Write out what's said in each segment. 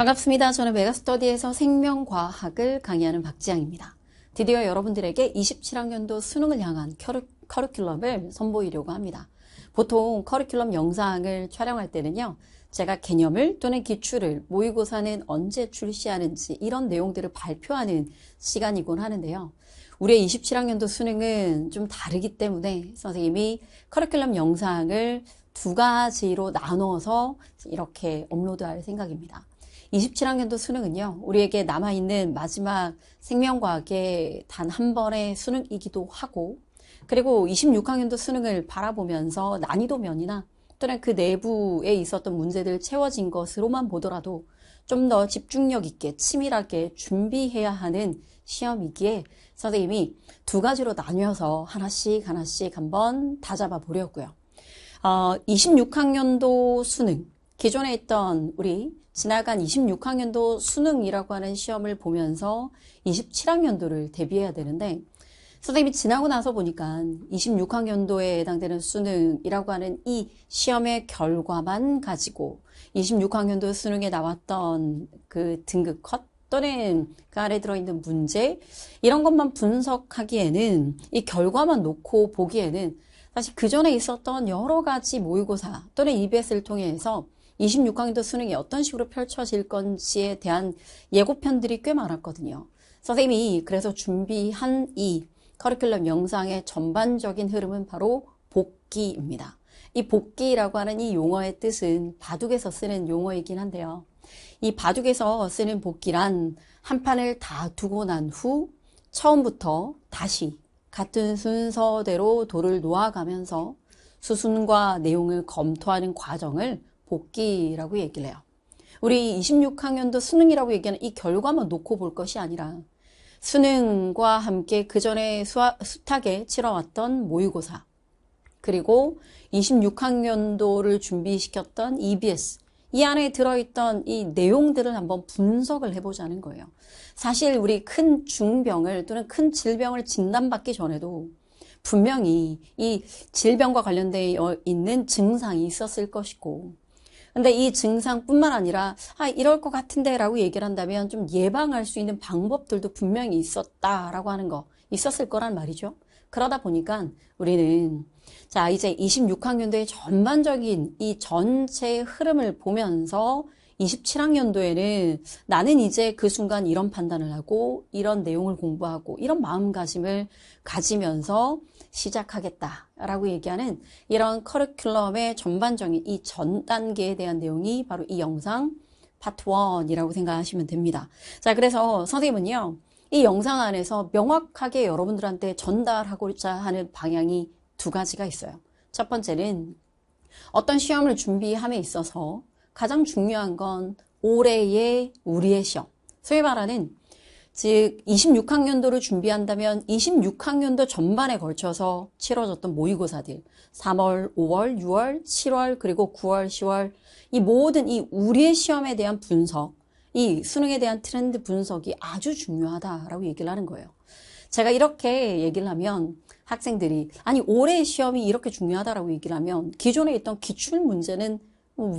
반갑습니다. 저는 메가스터디에서 생명과학을 강의하는 박지향입니다. 드디어 여러분들에게 27학년도 수능을 향한 커리큘럼을 선보이려고 합니다. 보통 커리큘럼 영상을 촬영할 때는요, 제가 개념을 또는 기출을 모의고사는 언제 출시하는지 이런 내용들을 발표하는 시간이곤 하는데요. 우리의 27학년도 수능은 좀 다르기 때문에 선생님이 커리큘럼 영상을 두 가지로 나눠서 이렇게 업로드할 생각입니다. 27학년도 수능은요, 우리에게 남아있는 마지막 생명과학의 단 한 번의 수능이기도 하고, 그리고 26학년도 수능을 바라보면서 난이도면이나 또는 그 내부에 있었던 문제들 채워진 것으로만 보더라도 좀 더 집중력 있게 치밀하게 준비해야 하는 시험이기에 선생님이 두 가지로 나뉘어서 하나씩 한번 다잡아 보려고요. 26학년도 수능, 기존에 있던 우리 지나간 26학년도 수능이라고 하는 시험을 보면서 27학년도를 대비해야 되는데, 선생님이 지나고 나서 보니까 26학년도에 해당되는 수능이라고 하는 이 시험의 결과만 가지고 26학년도 수능에 나왔던 그 등급 컷 또는 그 안에 들어있는 문제 이런 것만 분석하기에는, 이 결과만 놓고 보기에는 사실 그 전에 있었던 여러 가지 모의고사 또는 EBS를 통해서 26학년도 수능이 어떤 식으로 펼쳐질 건지에 대한 예고편들이 꽤 많았거든요. 선생님이 그래서 준비한 이 커리큘럼 영상의 전반적인 흐름은 바로 복기입니다. 이 복기라고 하는 이 용어의 뜻은 바둑에서 쓰는 용어이긴 한데요. 이 바둑에서 쓰는 복기란 한 판을 다 두고 난 후 처음부터 다시 같은 순서대로 돌을 놓아가면서 수순과 내용을 검토하는 과정을 복기라고 얘기를 해요. 우리 26학년도 수능이라고 얘기하는 이 결과만 놓고 볼 것이 아니라 수능과 함께 그 전에 숱하게 치러왔던 모의고사, 그리고 26학년도를 준비시켰던 EBS, 이 안에 들어있던 이 내용들을 한번 분석을 해보자는 거예요. 사실 우리 큰 중병을 또는 큰 질병을 진단받기 전에도 분명히 이 질병과 관련되어 있는 증상이 있었을 것이고, 근데 이 증상뿐만 아니라 이럴 것 같은데 라고 얘기를 한다면 좀 예방할 수 있는 방법들도 분명히 있었다라고 하는 거 있었을 거란 말이죠. 그러다 보니까 우리는 자 이제 26학년도의 전반적인 이 전체 흐름을 보면서 27학년도에는 나는 이제 그 순간 이런 판단을 하고 이런 내용을 공부하고 이런 마음가짐을 가지면서 시작하겠다라고 얘기하는 이런 커리큘럼의 전반적인 이 전 단계에 대한 내용이 바로 이 영상 파트 1이라고 생각하시면 됩니다. 자, 그래서 선생님은요, 이 영상 안에서 명확하게 여러분들한테 전달하고자 하는 방향이 두 가지가 있어요. 첫 번째는 어떤 시험을 준비함에 있어서 가장 중요한 건 올해의 우리의 시험, 소위 말하는 즉 26학년도를 준비한다면 26학년도 전반에 걸쳐서 치러졌던 모의고사들 3월, 5월, 6월, 7월 그리고 9월, 10월 이 모든 이 우리의 시험에 대한 분석, 이 수능에 대한 트렌드 분석이 아주 중요하다라고 얘기를 하는 거예요. 제가 이렇게 얘기를 하면 학생들이 아니 올해의 시험이 이렇게 중요하다라고 얘기를 하면 기존에 있던 기출문제는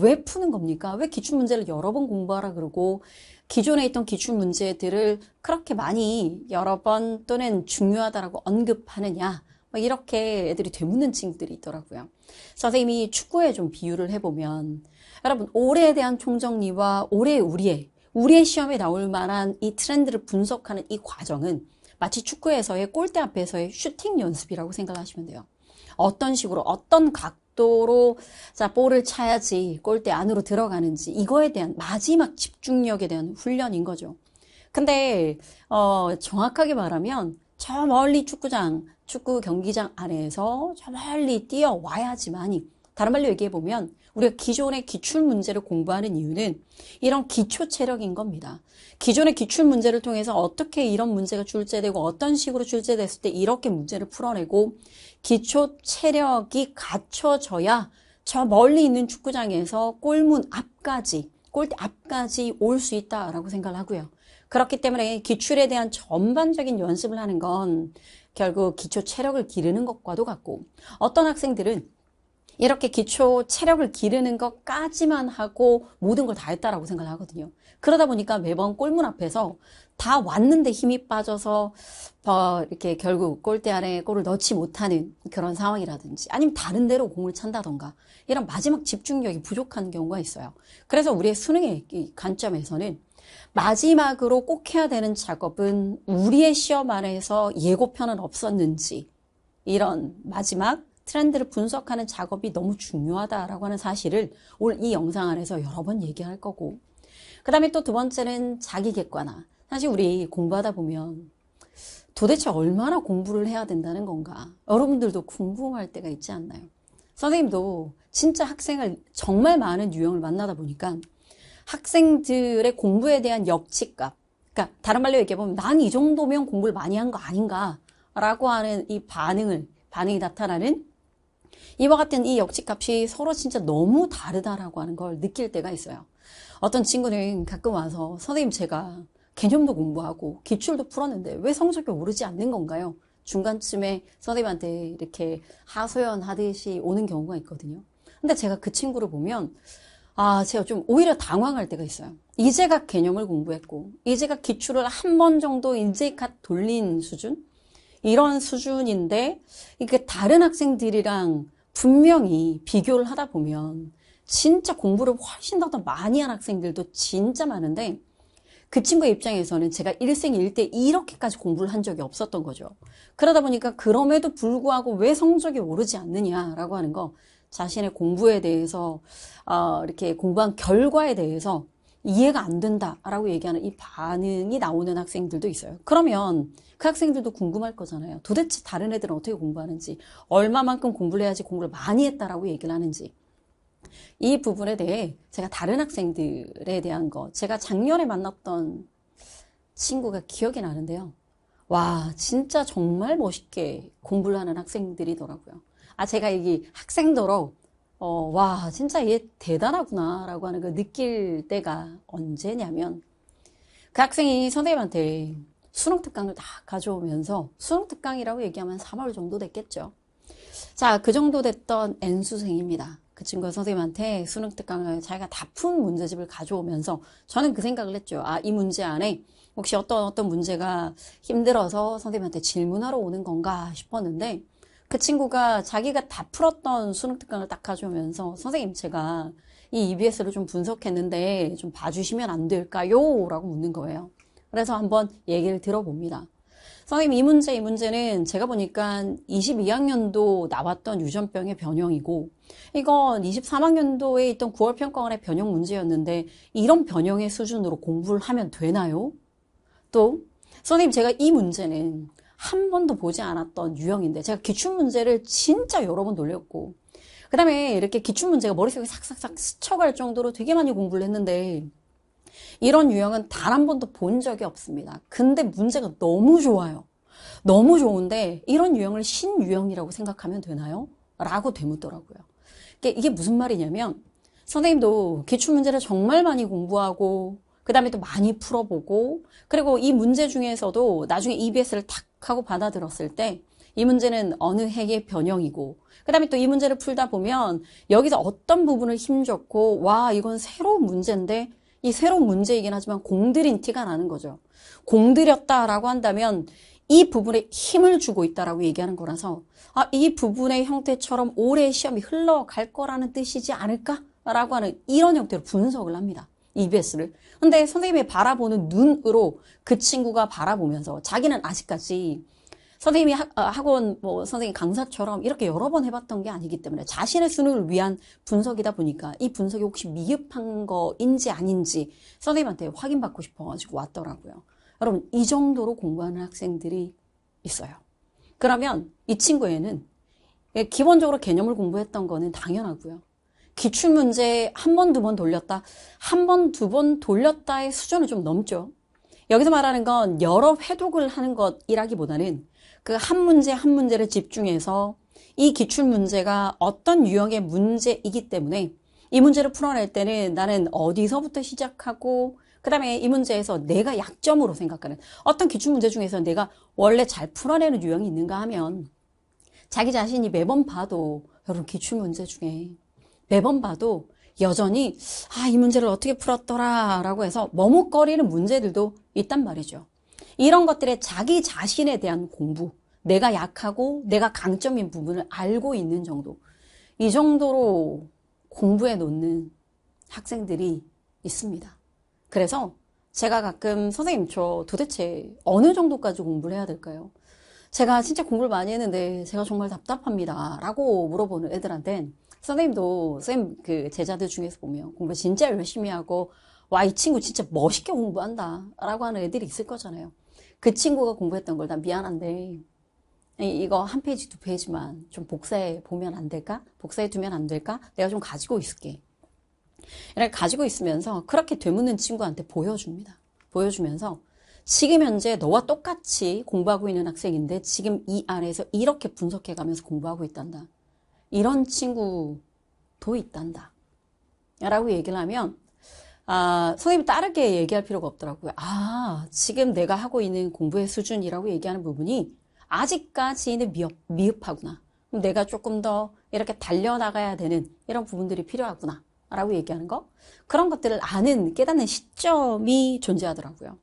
왜 푸는 겁니까? 왜 기출문제를 여러 번 공부하라 그러고 기존에 있던 기출문제들을 그렇게 많이 여러 번 또는 중요하다라고 언급하느냐? 이렇게 애들이 되묻는 친구들이 있더라고요. 선생님이 축구에 좀 비유를 해보면 여러분 올해에 대한 총정리와 올해 우리의 시험에 나올 만한 이 트렌드를 분석하는 이 과정은 마치 축구에서의 골대 앞에서의 슈팅 연습이라고 생각하시면 돼요. 어떤 식으로 어떤 각도로 자 볼을 차야지 골대 안으로 들어가는지 이거에 대한 마지막 집중력에 대한 훈련인 거죠. 근데 정확하게 말하면 저 멀리 축구 경기장 안에서 저 멀리 뛰어와야지만이, 다른 말로 얘기해보면 우리가 기존의 기출문제를 공부하는 이유는 이런 기초 체력인 겁니다. 기존의 기출문제를 통해서 어떻게 이런 문제가 출제되고 어떤 식으로 출제됐을 때 이렇게 문제를 풀어내고 기초 체력이 갖춰져야 저 멀리 있는 축구장에서 골대 앞까지 올 수 있다라고 생각을 하고요. 그렇기 때문에 기출에 대한 전반적인 연습을 하는 건 결국 기초 체력을 기르는 것과도 같고, 어떤 학생들은 이렇게 기초 체력을 기르는 것까지만 하고 모든 걸 다 했다라고 생각을 하거든요. 그러다 보니까 매번 골문 앞에서 다 왔는데 힘이 빠져서 이렇게 결국 골대 안에 골을 넣지 못하는 그런 상황이라든지 아니면 다른 데로 공을 찬다던가 이런 마지막 집중력이 부족한 경우가 있어요. 그래서 우리의 수능의 관점에서는 마지막으로 꼭 해야 되는 작업은 우리의 시험 안에서 예고편은 없었는지 이런 마지막 트렌드를 분석하는 작업이 너무 중요하다라고 하는 사실을 오늘 이 영상 안에서 여러 번 얘기할 거고, 그 다음에 또 두 번째는 자기 객관화. 사실 우리 공부하다 보면 도대체 얼마나 공부를 해야 된다는 건가? 여러분들도 궁금할 때가 있지 않나요? 선생님도 진짜 학생을 정말 많은 유형을 만나다 보니까 학생들의 공부에 대한 역치값, 그러니까 다른 말로 얘기해보면 난 이 정도면 공부를 많이 한 거 아닌가 라고 하는 이 반응이 나타나는 이와 같은 이 역치값이 서로 진짜 너무 다르다라고 하는 걸 느낄 때가 있어요. 어떤 친구는 가끔 와서 선생님 제가 개념도 공부하고 기출도 풀었는데 왜 성적이 오르지 않는 건가요? 중간쯤에 선생님한테 이렇게 하소연하듯이 오는 경우가 있거든요. 근데 제가 그 친구를 보면 제가 좀 오히려 당황할 때가 있어요. 이제가 개념을 공부했고 이제가 기출을 한 번 정도 이제 갓 돌린 수준? 이런 수준인데 이게 다른 학생들이랑 분명히 비교를 하다 보면 진짜 공부를 훨씬 더 많이 한 학생들도 진짜 많은데 그 친구의 입장에서는 제가 일생일대 이렇게까지 공부를 한 적이 없었던 거죠. 그러다 보니까 그럼에도 불구하고 왜 성적이 오르지 않느냐라고 하는 거, 자신의 공부에 대해서 이렇게 공부한 결과에 대해서 이해가 안 된다라고 얘기하는 이 반응이 나오는 학생들도 있어요. 그러면 그 학생들도 궁금할 거잖아요. 도대체 다른 애들은 어떻게 공부하는지, 얼마만큼 공부를 해야지 공부를 많이 했다라고 얘기를 하는지. 이 부분에 대해 제가 다른 학생들에 대한 거, 제가 작년에 만났던 친구가 기억이 나는데요. 와, 진짜 정말 멋있게 공부를 하는 학생들이더라고요. 제가 이게 학생도록 와, 진짜 얘 대단하구나 라고 하는 걸 느낄 때가 언제냐면, 그 학생이 선생님한테 수능 특강을 다 가져오면서, 수능 특강이라고 얘기하면 3월 정도 됐겠죠. 자, 그 정도 됐던 N수생입니다. 그 친구가 선생님한테 수능 특강을 자기가 다 푼 문제집을 가져오면서 저는 그 생각을 했죠. 이 문제 안에 혹시 어떤 문제가 힘들어서 선생님한테 질문하러 오는 건가 싶었는데, 그 친구가 자기가 다 풀었던 수능 특강을 딱 가져오면서 선생님 제가 이 EBS를 좀 분석했는데 좀 봐주시면 안 될까요? 라고 묻는 거예요. 그래서 한번 얘기를 들어봅니다. 선생님 이 문제는 제가 보니까 22학년도 나왔던 유전병의 변형이고 이건 23학년도에 있던 9월 평가원의 변형 문제였는데 이런 변형의 수준으로 공부를 하면 되나요? 또 선생님 제가 이 문제는 한 번도 보지 않았던 유형인데 제가 기출문제를 진짜 여러 번 돌렸고 그 다음에 이렇게 기출문제가 머릿속에 삭삭삭 스쳐갈 정도로 되게 많이 공부를 했는데 이런 유형은 단 한 번도 본 적이 없습니다. 근데 문제가 너무 좋아요. 너무 좋은데 이런 유형을 신유형이라고 생각하면 되나요? 라고 되묻더라고요. 이게 무슨 말이냐면 선생님도 기출문제를 정말 많이 공부하고 그 다음에 또 많이 풀어보고 그리고 이 문제 중에서도 나중에 EBS를 탁 하고 받아들었을 때 이 문제는 어느 해의 변형이고 그 다음에 또 이 문제를 풀다 보면 여기서 어떤 부분을 힘줬고 와 이건 새로운 문제인데 이 새로운 문제이긴 하지만 공들인 티가 나는 거죠. 공들였다라고 한다면 이 부분에 힘을 주고 있다라고 얘기하는 거라서 이 부분의 형태처럼 올해 시험이 흘러갈 거라는 뜻이지 않을까라고 하는 이런 형태로 분석을 합니다. EBS를. 근데 선생님이 바라보는 눈으로 그 친구가 바라보면서 자기는 아직까지 선생님이 학원 선생님 강사처럼 이렇게 여러 번 해봤던 게 아니기 때문에 자신의 수능을 위한 분석이다 보니까 이 분석이 혹시 미흡한 거인지 아닌지 선생님한테 확인받고 싶어가지고 왔더라고요. 여러분 이 정도로 공부하는 학생들이 있어요. 그러면 이 친구에는 기본적으로 개념을 공부했던 거는 당연하고요. 기출문제 한 번, 두 번 돌렸다. 한 번, 두 번 돌렸다의 수준을 좀 넘죠. 여기서 말하는 건 여러 회독을 하는 것이라기보다는 그 한 문제 한 문제를 집중해서 이 기출문제가 어떤 유형의 문제이기 때문에 이 문제를 풀어낼 때는 나는 어디서부터 시작하고 그 다음에 이 문제에서 내가 약점으로 생각하는 어떤 기출문제 중에서 내가 원래 잘 풀어내는 유형이 있는가 하면 자기 자신이 매번 봐도 여러분, 기출문제 중에 매번 봐도 여전히 이 문제를 어떻게 풀었더라 라고 해서 머뭇거리는 문제들도 있단 말이죠. 이런 것들에 자기 자신에 대한 공부, 내가 약하고 내가 강점인 부분을 알고 있는 정도, 이 정도로 공부해 놓는 학생들이 있습니다. 그래서 제가 가끔 선생님 저 도대체 어느 정도까지 공부를 해야 될까요? 제가 진짜 공부를 많이 했는데 제가 정말 답답합니다 라고 물어보는 애들한텐 선생님도 선생님 그 제자들 중에서 보면 공부 진짜 열심히 하고 와, 이 친구 진짜 멋있게 공부한다 라고 하는 애들이 있을 거잖아요. 그 친구가 공부했던 걸 다 미안한데 이거 한 페이지 두 페이지만 좀 복사해 보면 안 될까? 복사해 두면 안 될까? 내가 좀 가지고 있을게. 이렇게 가지고 있으면서 그렇게 되묻는 친구한테 보여줍니다. 보여주면서 지금 현재 너와 똑같이 공부하고 있는 학생인데 지금 이 안에서 이렇게 분석해 가면서 공부하고 있단다. 이런 친구도 있단다. 라고 얘기를 하면 선생님이 다르게 얘기할 필요가 없더라고요. 지금 내가 하고 있는 공부의 수준이라고 얘기하는 부분이 아직까지는 미흡하구나. 그럼 내가 조금 더 이렇게 달려나가야 되는 이런 부분들이 필요하구나. 라고 얘기하는 거. 그런 것들을 아는, 깨닫는 시점이 존재하더라고요.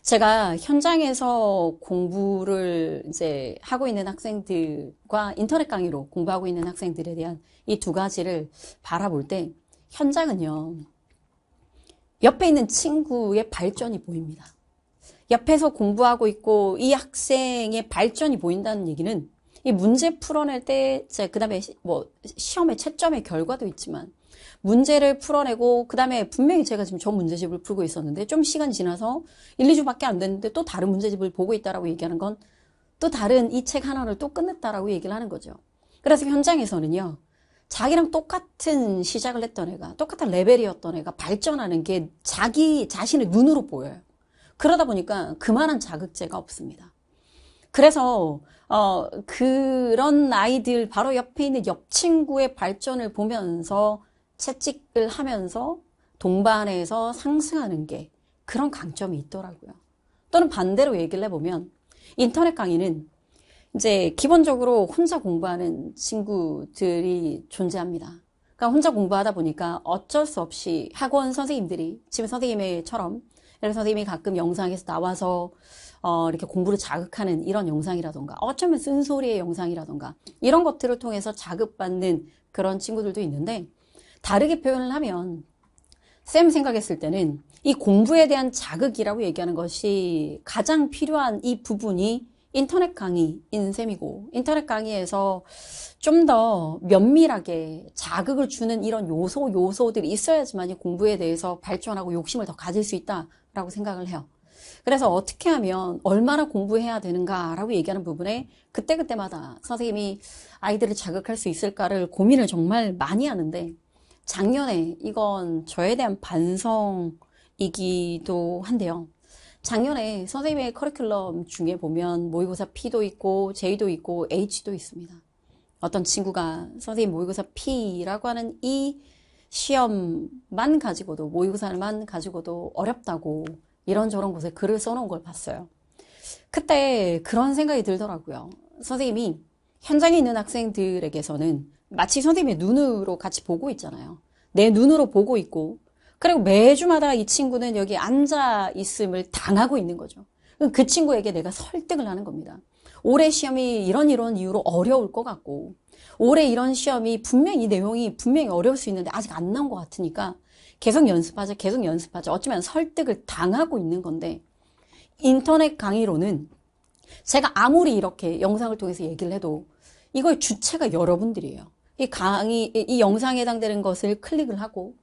제가 현장에서 공부를 이제 하고 있는 학생들과 인터넷 강의로 공부하고 있는 학생들에 대한 이 두 가지를 바라볼 때 현장은요, 옆에 있는 친구의 발전이 보입니다. 옆에서 공부하고 있고 이 학생의 발전이 보인다는 얘기는 이 문제 풀어낼 때, 그 다음에 뭐 시험의 채점의 결과도 있지만 문제를 풀어내고 그 다음에 분명히 제가 지금 저 문제집을 풀고 있었는데 좀 시간이 지나서 1, 2주밖에 안 됐는데 또 다른 문제집을 보고 있다라고 얘기하는 건 또 다른 이 책 하나를 또 끝냈다라고 얘기를 하는 거죠. 그래서 현장에서는요, 자기랑 똑같은 시작을 했던 애가, 똑같은 레벨이었던 애가 발전하는 게 자기 자신의 눈으로 보여요. 그러다 보니까 그만한 자극제가 없습니다. 그래서 그런 아이들 바로 옆에 있는 옆 친구의 발전을 보면서 채찍을 하면서 동반해서 상승하는 게 그런 강점이 있더라고요. 또는 반대로 얘기를 해보면 인터넷 강의는 이제 기본적으로 혼자 공부하는 친구들이 존재합니다. 그러니까 혼자 공부하다 보니까 어쩔 수 없이 학원 선생님들이 지금 선생님처럼 선생님이 가끔 영상에서 나와서 이렇게 공부를 자극하는 이런 영상이라던가 어쩌면 쓴소리의 영상이라던가 이런 것들을 통해서 자극받는 그런 친구들도 있는데, 다르게 표현을 하면 쌤 생각했을 때는 이 공부에 대한 자극이라고 얘기하는 것이 가장 필요한 이 부분이 인터넷 강의인 셈이고, 인터넷 강의에서 좀 더 면밀하게 자극을 주는 이런 요소들이 있어야지만 이 공부에 대해서 발전하고 욕심을 더 가질 수 있다라고 생각을 해요. 그래서 어떻게 하면 얼마나 공부해야 되는가라고 얘기하는 부분에 그때그때마다 선생님이 아이들을 자극할 수 있을까를 고민을 정말 많이 하는데, 작년에 이건 저에 대한 반성이기도 한데요. 작년에 선생님의 커리큘럼 중에 보면 모의고사 P도 있고 J도 있고 H도 있습니다. 어떤 친구가 선생님 모의고사 P라고 하는 이 시험만 가지고도, 모의고사만 가지고도 어렵다고 이런저런 곳에 글을 써놓은 걸 봤어요. 그때 그런 생각이 들더라고요. 선생님이 현장에 있는 학생들에게서는 마치 선생님의 눈으로 같이 보고 있잖아요. 내 눈으로 보고 있고, 그리고 매주마다 이 친구는 여기 앉아 있음을 당하고 있는 거죠. 그 친구에게 내가 설득을 하는 겁니다. 올해 시험이 이런 이유로 어려울 것 같고, 올해 이런 시험이 분명히 이 내용이 분명히 어려울 수 있는데 아직 안 나온 것 같으니까 계속 연습하자. 어쩌면 설득을 당하고 있는 건데, 인터넷 강의로는 제가 아무리 이렇게 영상을 통해서 얘기를 해도 이거의 주체가 여러분들이에요. 이 영상에 해당되는 것을 클릭을 하고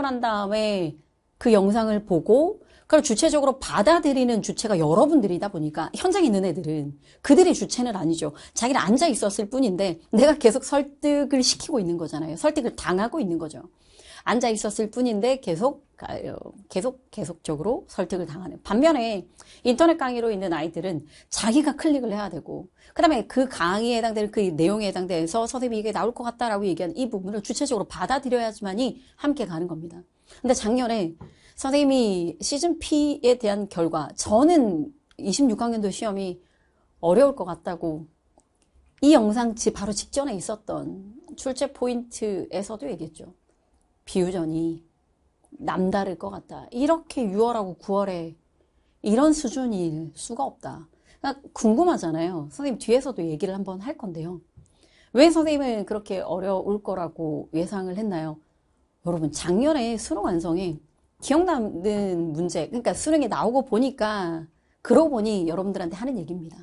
난 다음에 그 영상을 보고 그걸 주체적으로 받아들이는 주체가 여러분들이다 보니까 현장에 있는 애들은 그들의 주체는 아니죠. 자기는 앉아 있었을 뿐인데 내가 계속 설득을 시키고 있는 거잖아요. 설득을 당하고 있는 거죠. 앉아 있었을 뿐인데 계속적으로 설득을 당하는. 반면에 인터넷 강의로 있는 아이들은 자기가 클릭을 해야 되고, 그 다음에 그 강의에 해당되는 그 내용에 해당돼서 선생님이 이게 나올 것 같다라고 얘기하는 이 부분을 주체적으로 받아들여야지만이 함께 가는 겁니다. 근데 작년에 선생님이 시즌 P에 대한 결과, 저는 26학년도 시험이 어려울 것 같다고 이 영상 바로 직전에 있었던 출제 포인트에서도 얘기했죠. 비유전이 남다를 것 같다. 이렇게 6월하고 9월에 이런 수준일 수가 없다. 그러니까 궁금하잖아요. 선생님 뒤에서도 얘기를 한번 할 건데요. 왜 선생님은 그렇게 어려울 거라고 예상을 했나요? 여러분 작년에 수능 완성에 기억 남는 문제, 그러니까 수능에 나오고 보니까 그러고 보니 여러분들한테 하는 얘기입니다.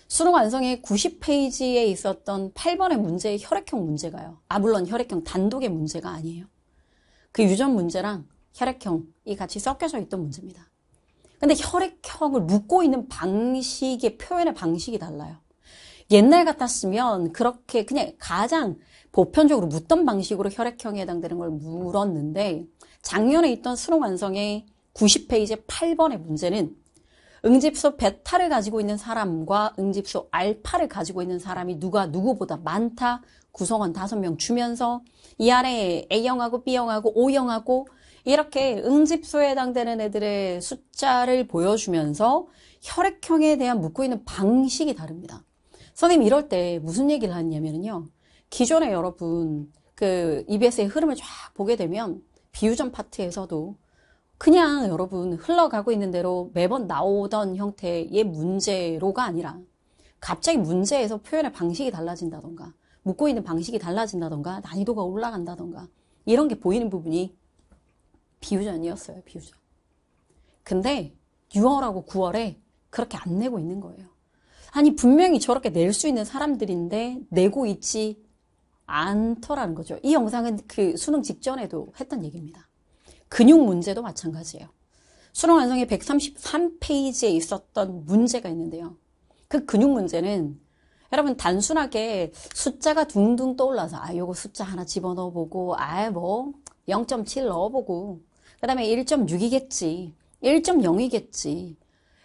수능 완성의 90페이지에 있었던 8번의 문제의 혈액형 문제가요. 물론 혈액형 단독의 문제가 아니에요. 그 유전 문제랑 혈액형이 같이 섞여져 있던 문제입니다. 근데 혈액형을 묻고 있는 방식의 표현의 방식이 달라요. 옛날 같았으면 그렇게 그냥 가장 보편적으로 묻던 방식으로 혈액형에 해당되는 걸 물었는데 작년에 있던 수능 완성의 90페이지 8번의 문제는 응집수 베타를 가지고 있는 사람과 응집수 알파를 가지고 있는 사람이 누가 누구보다 많다. 구성원 5명 주면서 이 안에 A형하고 B형하고 O형하고 이렇게 응집수에 해당되는 애들의 숫자를 보여주면서 혈액형에 대한 묻고 있는 방식이 다릅니다. 선생님 이럴 때 무슨 얘기를 하냐면요. 기존에 여러분 그 EBS의 흐름을 쫙 보게 되면 비유전 파트에서도 그냥 여러분 흘러가고 있는 대로 매번 나오던 형태의 문제로가 아니라 갑자기 문제에서 표현의 방식이 달라진다던가 묻고 있는 방식이 달라진다던가 난이도가 올라간다던가 이런 게 보이는 부분이 비유전이었어요. 비유전. 근데 6월하고 9월에 그렇게 안 내고 있는 거예요. 아니 분명히 저렇게 낼 수 있는 사람들인데 내고 있지 않더라는 거죠. 이 영상은 그 수능 직전에도 했던 얘기입니다. 근육 문제도 마찬가지예요. 수능 완성의 133페이지에 있었던 문제가 있는데요. 그 근육 문제는 여러분 단순하게 숫자가 둥둥 떠올라서 요거 숫자 하나 집어넣어보고 0.7 넣어보고 그 다음에 1.6이겠지 1.0이겠지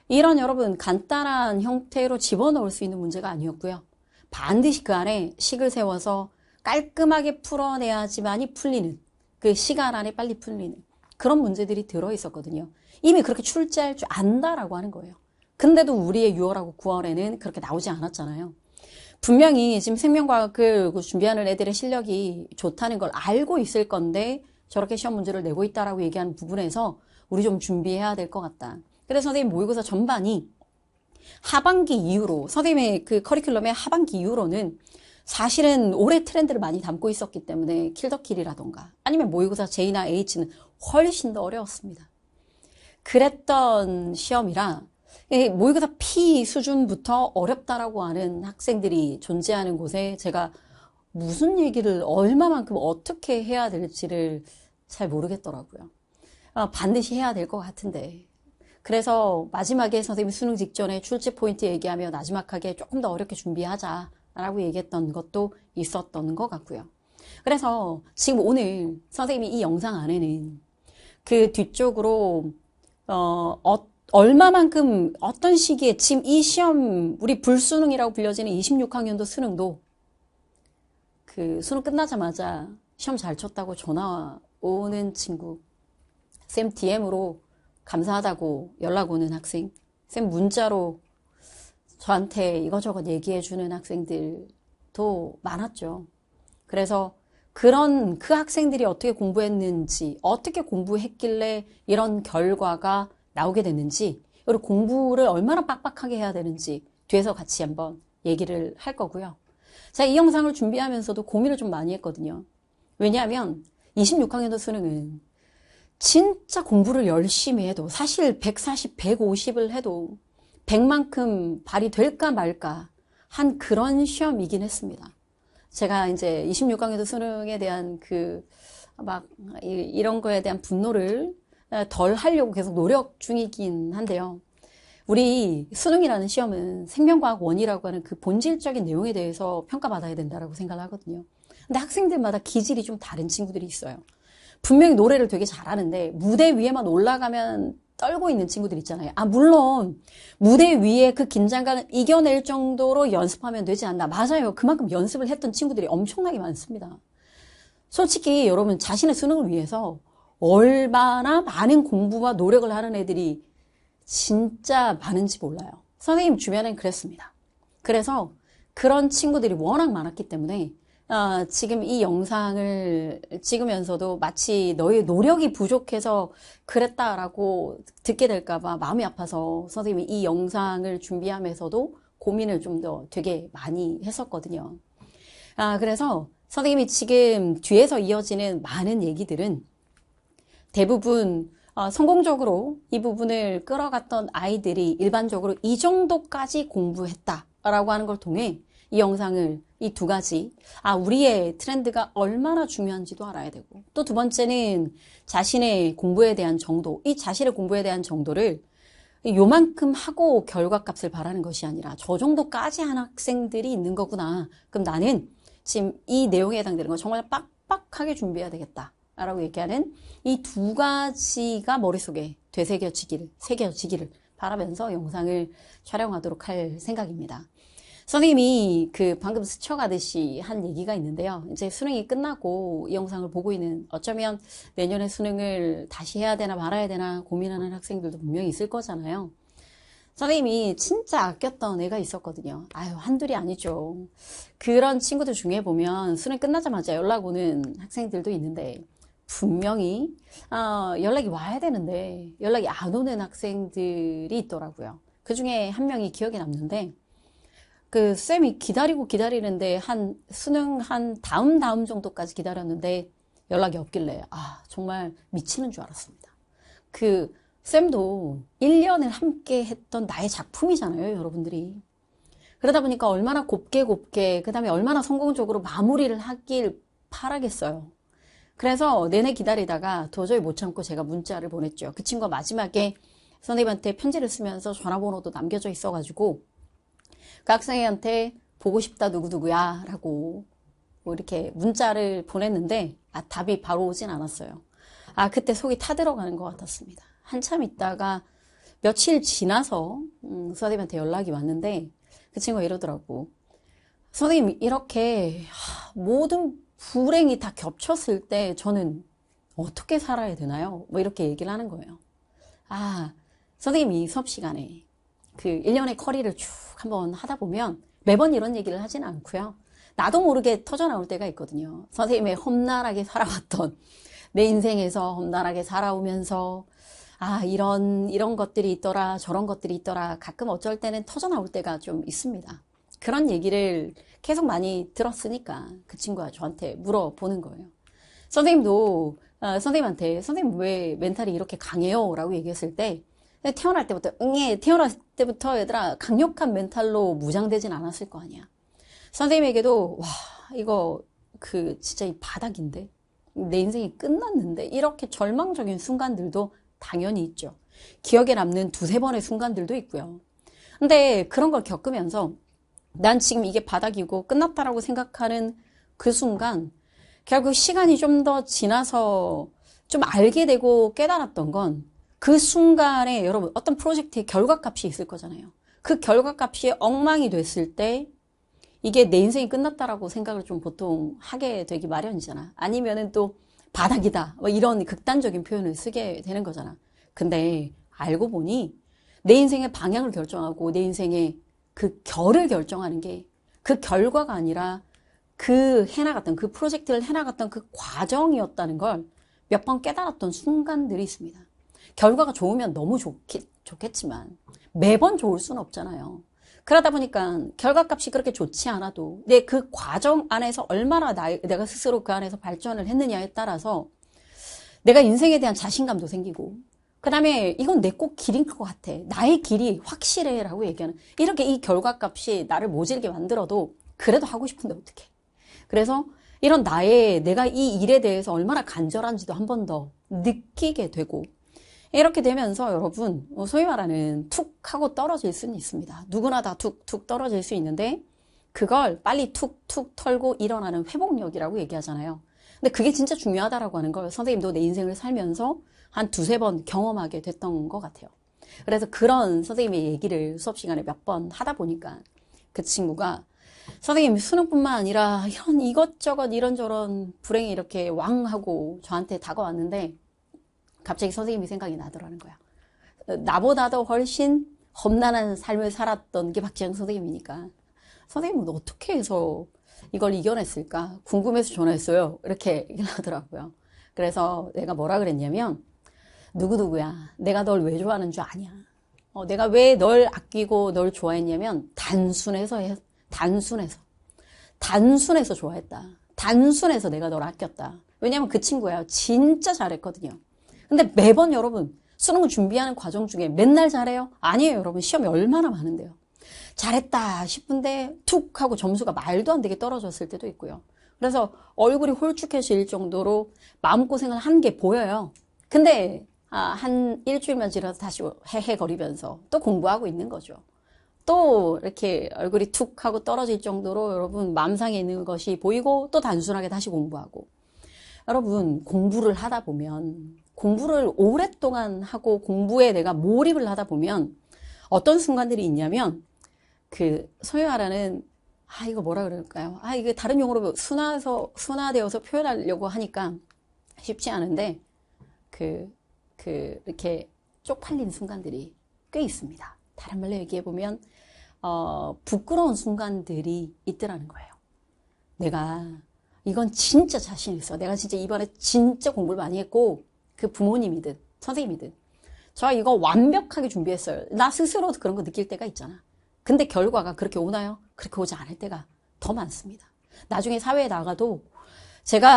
이런 여러분 간단한 형태로 집어넣을 수 있는 문제가 아니었고요. 반드시 그 안에 식을 세워서 깔끔하게 풀어내야지만이 풀리는 그 시간 안에 빨리 풀리는 그런 문제들이 들어있었거든요. 이미 그렇게 출제할 줄 안다라고 하는 거예요. 근데도 우리의 6월하고 9월에는 그렇게 나오지 않았잖아요. 분명히 지금 생명과학을 준비하는 애들의 실력이 좋다는 걸 알고 있을 건데 저렇게 시험 문제를 내고 있다라고 얘기하는 부분에서 우리 좀 준비해야 될 것 같다. 그래서 선생님 모의고사 전반이 하반기 이후로 선생님의 그 커리큘럼의 하반기 이후로는 사실은 올해 트렌드를 많이 담고 있었기 때문에 킬더킬이라던가 아니면 모의고사 J나 H는 훨씬 더 어려웠습니다. 그랬던 시험이라 모의고사 P 수준부터 어렵다라고 하는 학생들이 존재하는 곳에 제가 무슨 얘기를 얼마만큼 어떻게 해야 될지를 잘 모르겠더라고요. 반드시 해야 될 것 같은데 그래서 마지막에 선생님이 수능 직전에 출제 포인트 얘기하며 나지막하게 조금 더 어렵게 준비하자라고 얘기했던 것도 있었던 것 같고요. 그래서 지금 오늘 선생님이 이 영상 안에는 그 뒤쪽으로 얼마만큼 어떤 시기에 지금 이 시험 우리 불수능이라고 불려지는 26학년도 수능도 그 수능 끝나자마자 시험 잘 쳤다고 전화 오는 친구 쌤 DM으로 감사하다고 연락 오는 학생 쌤 문자로 저한테 이것저것 얘기해주는 학생들도 많았죠. 그래서 그런 그 학생들이 어떻게 공부했는지 어떻게 공부했길래 이런 결과가 나오게 됐는지 그리고 공부를 얼마나 빡빡하게 해야 되는지 뒤에서 같이 한번 얘기를 할 거고요. 제가 이 영상을 준비하면서도 고민을 좀 많이 했거든요. 왜냐하면 26학년도 수능은 진짜 공부를 열심히 해도 사실 140, 150을 해도 100만큼 발휘될까 말까 한 그런 시험이긴 했습니다. 제가 이제 26강에도 수능에 대한 이런 거에 대한 분노를 덜 하려고 계속 노력 중이긴 한데요. 우리 수능이라는 시험은 생명과학 원이라고 하는 그 본질적인 내용에 대해서 평가받아야 된다고 생각을 하거든요. 근데 학생들마다 기질이 좀 다른 친구들이 있어요. 분명히 노래를 되게 잘하는데 무대 위에만 올라가면 떨고 있는 친구들 있잖아요. 물론 무대 위에 그 긴장감을 이겨낼 정도로 연습하면 되지 않나. 맞아요. 그만큼 연습을 했던 친구들이 엄청나게 많습니다. 솔직히 여러분 자신의 수능을 위해서 얼마나 많은 공부와 노력을 하는 애들이 진짜 많은지 몰라요. 선생님 주변엔 그랬습니다. 그래서 그런 친구들이 워낙 많았기 때문에 지금 이 영상을 찍으면서도 마치 너의 노력이 부족해서 그랬다라고 듣게 될까봐 마음이 아파서 선생님이 이 영상을 준비하면서도 고민을 좀 더 되게 많이 했었거든요. 그래서 선생님이 지금 뒤에서 이어지는 많은 얘기들은 대부분 성공적으로 이 부분을 끌어갔던 아이들이 일반적으로 이 정도까지 공부했다라고 하는 걸 통해 이 영상을 이 두 가지 우리의 트렌드가 얼마나 중요한지도 알아야 되고 또 두 번째는 자신의 공부에 대한 정도 이 자신의 공부에 대한 정도를 요만큼 하고 결과값을 바라는 것이 아니라 저 정도까지 한 학생들이 있는 거구나. 그럼 나는 지금 이 내용에 해당되는 건 정말 빡빡하게 준비해야 되겠다 라고 얘기하는 이 두 가지가 머릿속에 새겨지기를 바라면서 영상을 촬영하도록 할 생각입니다. 선생님이 방금 스쳐가듯이 한 얘기가 있는데요. 이제 수능이 끝나고 이 영상을 보고 있는 어쩌면 내년에 수능을 다시 해야 되나 말아야 되나 고민하는 학생들도 분명히 있을 거잖아요. 선생님이 진짜 아꼈던 애가 있었거든요. 한둘이 아니죠. 그런 친구들 중에 보면 수능 끝나자마자 연락 오는 학생들도 있는데 분명히 연락이 와야 되는데 연락이 안 오는 학생들이 있더라고요. 그 중에 한 명이 기억에 남는데 쌤이 기다리는데 수능 한 다음 정도까지 기다렸는데 연락이 없길래 정말 미치는 줄 알았습니다. 쌤도 1년을 함께 했던 나의 작품이잖아요, 여러분들이. 그러다 보니까 얼마나 곱게 그 다음에 얼마나 성공적으로 마무리를 하길 바라겠어요. 그래서 내내 기다리다가 도저히 못 참고 제가 문자를 보냈죠. 그 친구가 마지막에 선생님한테 편지를 쓰면서 전화번호도 남겨져 있어가지고 그 학생한테 보고 싶다 누구누구야 라고 이렇게 문자를 보냈는데 답이 바로 오진 않았어요. 그때 속이 타들어가는 것 같았습니다. 한참 있다가 며칠 지나서 선생님한테 연락이 왔는데 그 친구가 이러더라고. 선생님 이렇게 모든 불행이 다 겹쳤을 때 저는 어떻게 살아야 되나요? 이렇게 얘기를 하는 거예요. 선생님이 수업 시간에 1년의 커리를 쭉 한번 하다 보면 매번 이런 얘기를 하지는 않고요. 나도 모르게 터져나올 때가 있거든요. 선생님의 험난하게 살아왔던 내 인생에서 험난하게 살아오면서 이런 것들이 있더라 저런 것들이 있더라 가끔 어쩔 때는 터져나올 때가 좀 있습니다. 그런 얘기를 계속 많이 들었으니까 그 친구가 저한테 물어보는 거예요. 선생님도 선생님한테 선생님 왜 멘탈이 이렇게 강해요? 라고 얘기했을 때 태어날 때부터 얘들아 강력한 멘탈로 무장되진 않았을 거 아니야. 선생님에게도 이거 진짜 이 바닥인데 내 인생이 끝났는데 이렇게 절망적인 순간들도 당연히 있죠. 기억에 남는 두세 번의 순간들도 있고요. 근데 그런 걸 겪으면서 난 지금 이게 바닥이고 끝났다라고 생각하는 그 순간 결국 시간이 좀 더 지나서 좀 알게 되고 깨달았던 건 그 순간에 여러분 어떤 프로젝트의 결과값이 있을 거잖아요. 그 결과값이 엉망이 됐을 때 이게 내 인생이 끝났다라고 생각을 좀 보통 하게 되기 마련이잖아. 아니면은 또 바닥이다 이런 극단적인 표현을 쓰게 되는 거잖아. 근데 알고 보니 내 인생의 방향을 결정하고 내 인생의 그 결을 결정하는 게 그 결과가 아니라 그 프로젝트를 해나갔던 그 과정이었다는 걸 몇 번 깨달았던 순간들이 있습니다. 결과가 좋으면 너무 좋겠지만 매번 좋을 수는 없잖아요. 그러다 보니까 결과값이 그렇게 좋지 않아도 내 그 과정 안에서 얼마나 내가 스스로 그 안에서 발전을 했느냐에 따라서 내가 인생에 대한 자신감도 생기고 그 다음에 이건 내 꼭 길인 것 같아. 나의 길이 확실해 라고 얘기하는 이렇게 이 결과값이 나를 모질게 만들어도 그래도 하고 싶은데 어떡해. 그래서 이런 내가 이 일에 대해서 얼마나 간절한지도 한 번 더 느끼게 되고 이렇게 되면서 여러분 소위 말하는 툭 하고 떨어질 수는 있습니다. 누구나 다 툭툭 떨어질 수 있는데 그걸 빨리 툭툭 털고 일어나는 회복력이라고 얘기하잖아요. 근데 그게 진짜 중요하다라고 하는 걸 선생님도 내 인생을 살면서 한 두세 번 경험하게 됐던 것 같아요. 그래서 그런 선생님의 얘기를 수업 시간에 몇 번 하다 보니까 그 친구가 선생님 수능뿐만 아니라 이런 이것저것 이런저런 불행이 이렇게 왕하고 저한테 다가왔는데 갑자기 선생님이 생각이 나더라는 거야. 나보다도 훨씬 험난한 삶을 살았던 게 박지영 선생님이니까 선생님은 어떻게 해서 이걸 이겨냈을까? 궁금해서 전화했어요. 이렇게 얘기를 하더라고요. 그래서 내가 뭐라 그랬냐면, 누구누구야. 내가 널 왜 좋아하는 줄 아냐. 내가 왜 널 아끼고 널 좋아했냐면, 단순해서 좋아했다. 단순해서 내가 널 아꼈다. 왜냐면 그 친구야. 진짜 잘했거든요. 근데 매번 여러분, 수능 준비하는 과정 중에 맨날 잘해요? 아니에요, 여러분. 시험이 얼마나 많은데요. 잘했다 싶은데 툭 하고 점수가 말도 안 되게 떨어졌을 때도 있고요. 그래서 얼굴이 홀쭉해질 정도로 마음고생을 한 게 보여요. 근데 한 일주일만 지나서 다시 헤헤거리면서 또 공부하고 있는 거죠. 또 이렇게 얼굴이 툭 하고 떨어질 정도로 여러분 마음상에 있는 것이 보이고 또 단순하게 다시 공부하고. 여러분 공부를 하다 보면, 공부를 오랫동안 하고 공부에 내가 몰입을 하다 보면 어떤 순간들이 있냐면, 소위 말하는, 이거 뭐라 그럴까요? 이게 다른 용어로 순화되어서 표현하려고 하니까 쉽지 않은데, 이렇게 쪽팔린 순간들이 꽤 있습니다. 다른 말로 얘기해보면, 부끄러운 순간들이 있더라는 거예요. 내가, 이건 진짜 자신 있어. 내가 진짜 이번에 진짜 공부를 많이 했고, 그 부모님이든, 선생님이든, 저 이거 완벽하게 준비했어요. 나 스스로도 그런 거 느낄 때가 있잖아. 근데 결과가 그렇게 오나요? 그렇게 오지 않을 때가 더 많습니다. 나중에 사회에 나가도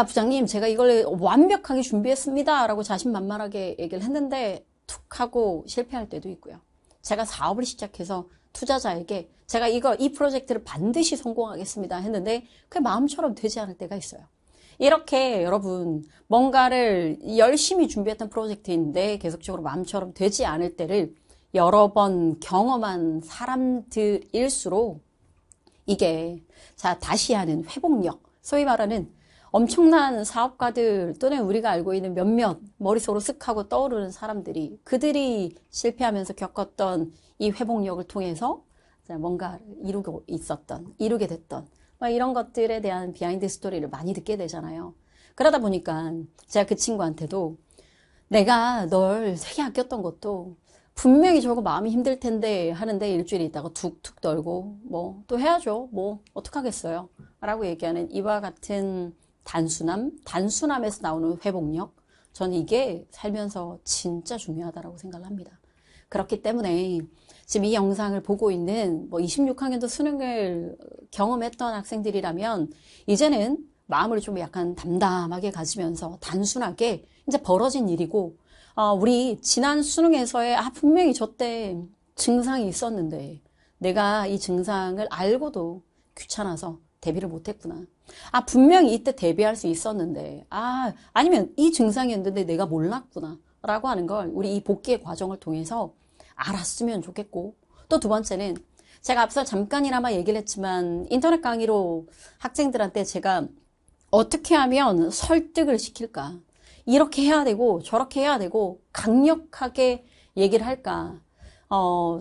부장님, 제가 이걸 완벽하게 준비했습니다. 라고 자신만만하게 얘기를 했는데 툭 하고 실패할 때도 있고요. 제가 사업을 시작해서 투자자에게 제가 이 프로젝트를 반드시 성공하겠습니다 했는데 그게 마음처럼 되지 않을 때가 있어요. 이렇게 여러분 뭔가를 열심히 준비했던 프로젝트인데 계속적으로 마음처럼 되지 않을 때를 여러 번 경험한 사람들일수록 이게 다시 하는 회복력, 소위 말하는 엄청난 사업가들 또는 우리가 알고 있는 몇몇 머릿속으로 쓱 하고 떠오르는 사람들이 그들이 실패하면서 겪었던 이 회복력을 통해서 뭔가 이루게 됐던 이런 것들에 대한 비하인드 스토리를 많이 듣게 되잖아요. 그러다 보니까 제가 그 친구한테도 내가 널 되게 아꼈던 것도 분명히 저거 마음이 힘들 텐데 하는데 일주일 있다가 툭툭 떨고 또 해야죠. 어떡하겠어요. 라고 얘기하는 이와 같은 단순함에서 나오는 회복력, 저는 이게 살면서 진짜 중요하다고 생각을 합니다. 그렇기 때문에 지금 이 영상을 보고 있는 26학년도 수능을 경험했던 학생들이라면 이제는 마음을 좀 약간 담담하게 가지면서 단순하게 이제 벌어진 일이고, 우리 지난 수능에서의 분명히 저 때 증상이 있었는데 내가 이 증상을 알고도 귀찮아서 대비를 못했구나. 분명히 이때 대비할 수 있었는데 아니면 이 증상이었는데 내가 몰랐구나 라고 하는 걸 우리 이 복귀의 과정을 통해서 알았으면 좋겠고, 또 두 번째는 제가 앞서 잠깐이나마 얘기를 했지만 인터넷 강의로 학생들한테 제가 어떻게 하면 설득을 시킬까, 이렇게 해야 되고 저렇게 해야 되고 강력하게 얘기를 할까,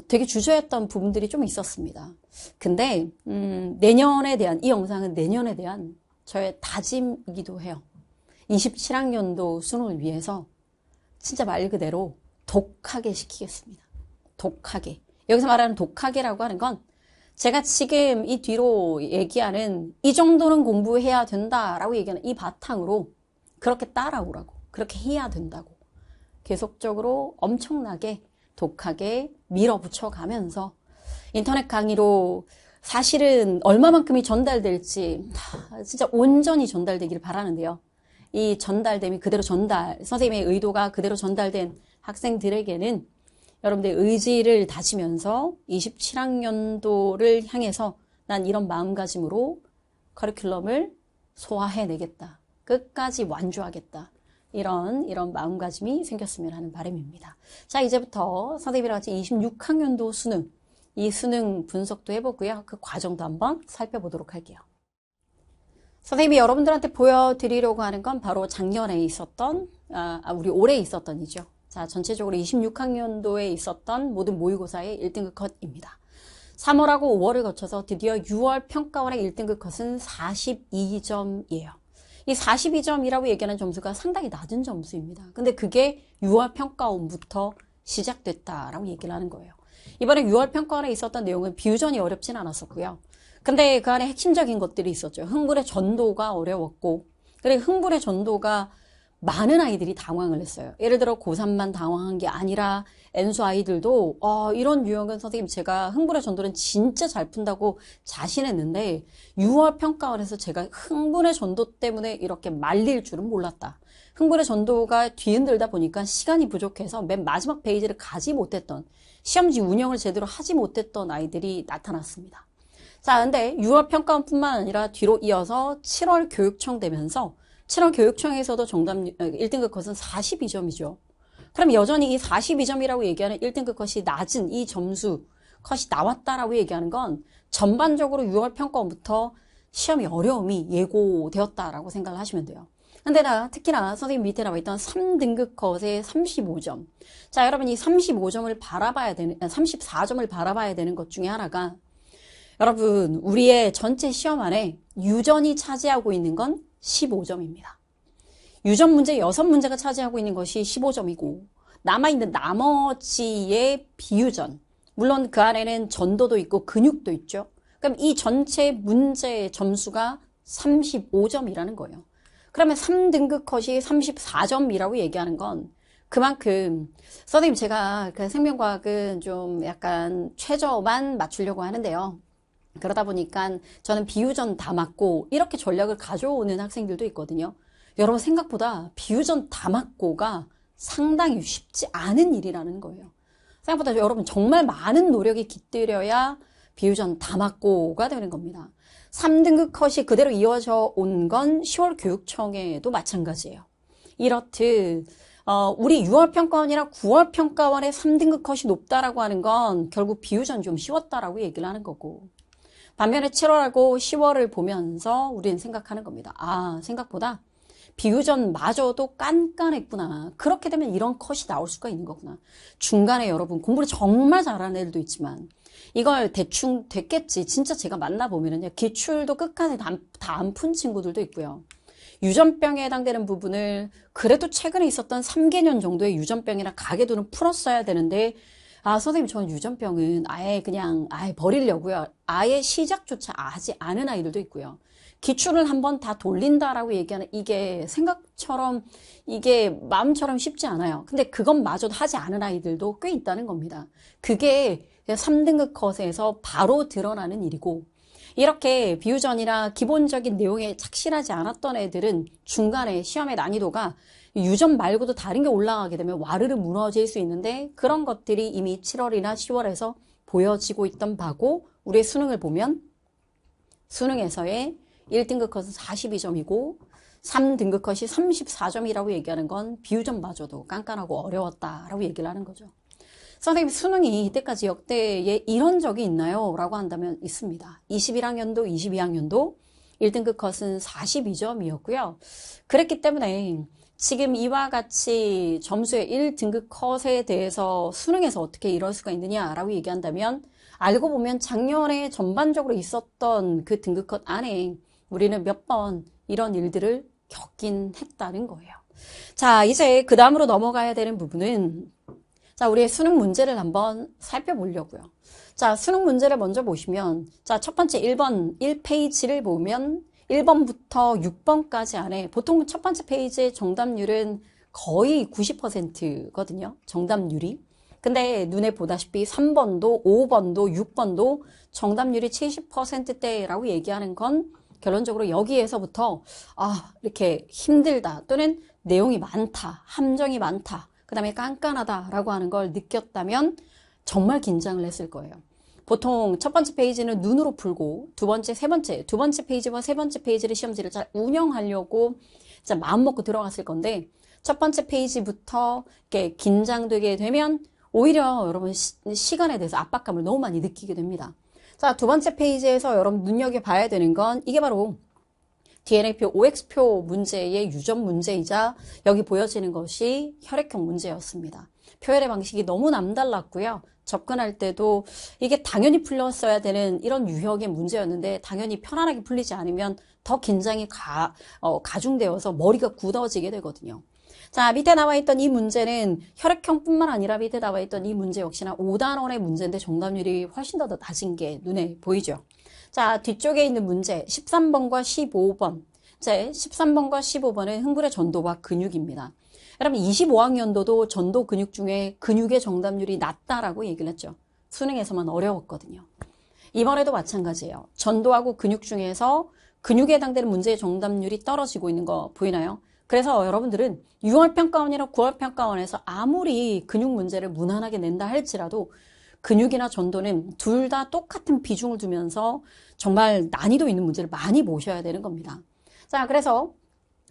되게 주저했던 부분들이 좀 있었습니다. 근데 이 영상은 내년에 대한 저의 다짐이기도 해요. 27학년도 수능을 위해서 진짜 말 그대로 독하게 시키겠습니다. 독하게. 여기서 말하는 독하게라고 하는 건 제가 지금 이 뒤로 얘기하는 이 정도는 공부해야 된다라고 얘기하는 이 바탕으로 그렇게 따라오라고, 그렇게 해야 된다고 계속적으로 엄청나게 독하게 밀어붙여 가면서 인터넷 강의로 사실은 얼마만큼이 전달될지 진짜 온전히 전달되기를 바라는데요. 이 전달됨이 선생님의 의도가 그대로 전달된 학생들에게는 여러분들의 의지를 다지면서 27학년도를 향해서 난 이런 마음가짐으로 커리큘럼을 소화해내겠다. 끝까지 완주하겠다. 이런 마음가짐이 생겼으면 하는 바람입니다. 자, 이제부터 선생님이랑 같이 26학년도 수능, 이 수능 분석도 해보고요. 그 과정도 한번 살펴보도록 할게요. 선생님이 여러분들한테 보여드리려고 하는 건 바로 작년에 있었던, 우리 올해 있었던이죠. 자, 전체적으로 26학년도에 있었던 모든 모의고사의 1등급 컷입니다. 3월하고 5월을 거쳐서 드디어 6월 평가원의 1등급 컷은 42점이에요. 이 42점이라고 얘기하는 점수가 상당히 낮은 점수입니다. 근데 그게 6월 평가원부터 시작됐다라고 얘기를 하는 거예요. 이번에 6월 평가원에 있었던 내용은 비유전이 어렵진 않았었고요. 근데 그 안에 핵심적인 것들이 있었죠. 흥분의 전도가 어려웠고, 그리고 흥분의 전도가 많은 아이들이 당황을 했어요. 예를 들어 고3만 당황한 게 아니라 엔수 아이들도 이런 유형은 선생님 제가 흥분의 전도는 진짜 잘 푼다고 자신했는데 6월 평가원에서 제가 흥분의 전도 때문에 이렇게 말릴 줄은 몰랐다. 흥분의 전도가 뒤흔들다 보니까 시간이 부족해서 맨 마지막 페이지를 가지 못했던, 시험지 운영을 제대로 하지 못했던 아이들이 나타났습니다. 자, 근데 6월 평가원뿐만 아니라 뒤로 이어서 7월 교육청 되면서 7월 교육청에서도 정답 1등급 컷은 42점이죠. 그럼 여전히 이 42점이라고 얘기하는 1등급 컷이 낮은 이 점수 컷이 나왔다라고 얘기하는 건 전반적으로 6월 평가원부터 시험의 어려움이 예고되었다라고 생각을 하시면 돼요. 근데 특히나 선생님 밑에 나와 있던 3등급 컷의 35점. 자, 여러분 이 35점을 바라봐야 되는, 34점을 바라봐야 되는 것 중에 하나가 여러분 우리의 전체 시험 안에 유전이 차지하고 있는 건 15점입니다. 유전 문제 6문제가 차지하고 있는 것이 15점이고 남아있는 나머지의 비유전, 물론 그 안에는 전도도 있고 근육도 있죠. 그럼 이 전체 문제의 점수가 35점이라는 거예요. 그러면 3등급 컷이 34점이라고 얘기하는 건 그만큼 선생님 제가 그 생명과학은 좀 약간 최저만 맞추려고 하는데요. 그러다 보니까 저는 비유전 다 맞고 이렇게 전략을 가져오는 학생들도 있거든요. 여러분 생각보다 비유전 다 맞고가 상당히 쉽지 않은 일이라는 거예요. 생각보다 여러분 정말 많은 노력이 깃들여야 비유전 다 맞고가 되는 겁니다. 3등급 컷이 그대로 이어져 온 건 10월 교육청에도 마찬가지예요. 이렇듯 우리 6월 평가원이나 9월 평가원의 3등급 컷이 높다라고 하는 건 결국 비유전 좀 쉬웠다라고 얘기를 하는 거고, 반면에 7월하고 10월을 보면서 우리는 생각하는 겁니다. 아, 생각보다 비유전마저도 깐깐했구나. 그렇게 되면 이런 컷이 나올 수가 있는 거구나. 중간에 여러분 공부를 정말 잘하는 애들도 있지만 이걸 대충 됐겠지. 진짜 제가 만나보면은요, 기출도 끝까지 다 안 푼 친구들도 있고요. 유전병에 해당되는 부분을 그래도 최근에 있었던 3개년 정도의 유전병이나 가계도는 풀었어야 되는데, 아, 선생님, 저는 유전병은 아예 버리려고요. 아예 시작조차 하지 않은 아이들도 있고요. 기출을 한번 다 돌린다라고 얘기하는 이게 생각처럼, 이게 마음처럼 쉽지 않아요. 근데 그것마저도 하지 않은 아이들도 꽤 있다는 겁니다. 그게 3등급 컷에서 바로 드러나는 일이고, 이렇게 비유전이나 기본적인 내용에 착실하지 않았던 애들은 중간에 시험의 난이도가 유전 말고도 다른 게 올라가게 되면 와르르 무너질 수 있는데, 그런 것들이 이미 7월이나 10월에서 보여지고 있던 바고, 우리의 수능을 보면 수능에서의 1등급 컷은 42점이고 3등급 컷이 34점이라고 얘기하는 건 비유전마저도 깐깐하고 어려웠다라고 얘기를 하는 거죠. 선생님, 수능이 이때까지 역대에 이런 적이 있나요? 라고 한다면 있습니다. 21학년도, 22학년도 1등급 컷은 42점이었고요. 그랬기 때문에 지금 이와 같이 점수의 1등급 컷에 대해서 수능에서 어떻게 이럴 수가 있느냐라고 얘기한다면, 알고 보면 작년에 전반적으로 있었던 그 등급 컷 안에 우리는 몇 번 이런 일들을 겪긴 했다는 거예요. 자, 이제 그 다음으로 넘어가야 되는 부분은, 자, 우리의 수능 문제를 한번 살펴보려고요. 자, 수능 문제를 먼저 보시면, 자, 첫 번째 1번 1페이지를 보면 1번부터 6번까지 안에 보통 첫 번째 페이지의 정답률은 거의 90%거든요. 정답률이. 근데 눈에 보다시피 3번도 5번도 6번도 정답률이 70%대라고 얘기하는 건 결론적으로 여기에서부터 이렇게 힘들다 또는 내용이 많다, 함정이 많다, 그 다음에 깐깐하다라고 하는 걸 느꼈다면 정말 긴장을 했을 거예요. 보통 첫 번째 페이지는 눈으로 풀고 두 번째 페이지와 세 번째 페이지를 시험지를 잘 운영하려고 진짜 마음 먹고 들어갔을 건데, 첫 번째 페이지부터 이렇게 긴장되게 되면 오히려 여러분 시간에 대해서 압박감을 너무 많이 느끼게 됩니다. 자, 두 번째 페이지에서 여러분 눈여겨봐야 되는 건 이게 바로 DNA표, OX표 문제의 유전 문제이자 여기 보여지는 것이 혈액형 문제였습니다. 표현의 방식이 너무 남달랐고요. 접근할 때도 이게 당연히 풀렸어야 되는 이런 유형의 문제였는데 당연히 편안하게 풀리지 않으면 더 긴장이 가중되어서 머리가 굳어지게 되거든요. 자, 밑에 나와 있던 이 문제는 혈액형뿐만 아니라 밑에 나와 있던 이 문제 역시나 5단원의 문제인데 정답률이 훨씬 더 낮은 게 눈에 보이죠. 자, 뒤쪽에 있는 문제 13번과 15번. 자, 13번과 15번은 흥분의 전도와 근육입니다. 여러분 25학년도도 전도 근육 중에 근육의 정답률이 낮다라고 얘기를 했죠. 수능에서만 어려웠거든요. 이번에도 마찬가지예요. 전도하고 근육 중에서 근육에 해당되는 문제의 정답률이 떨어지고 있는 거 보이나요? 그래서 여러분들은 6월 평가원이나 9월 평가원에서 아무리 근육 문제를 무난하게 낸다 할지라도 근육이나 전도는 둘 다 똑같은 비중을 두면서 정말 난이도 있는 문제를 많이 모셔야 되는 겁니다. 자, 그래서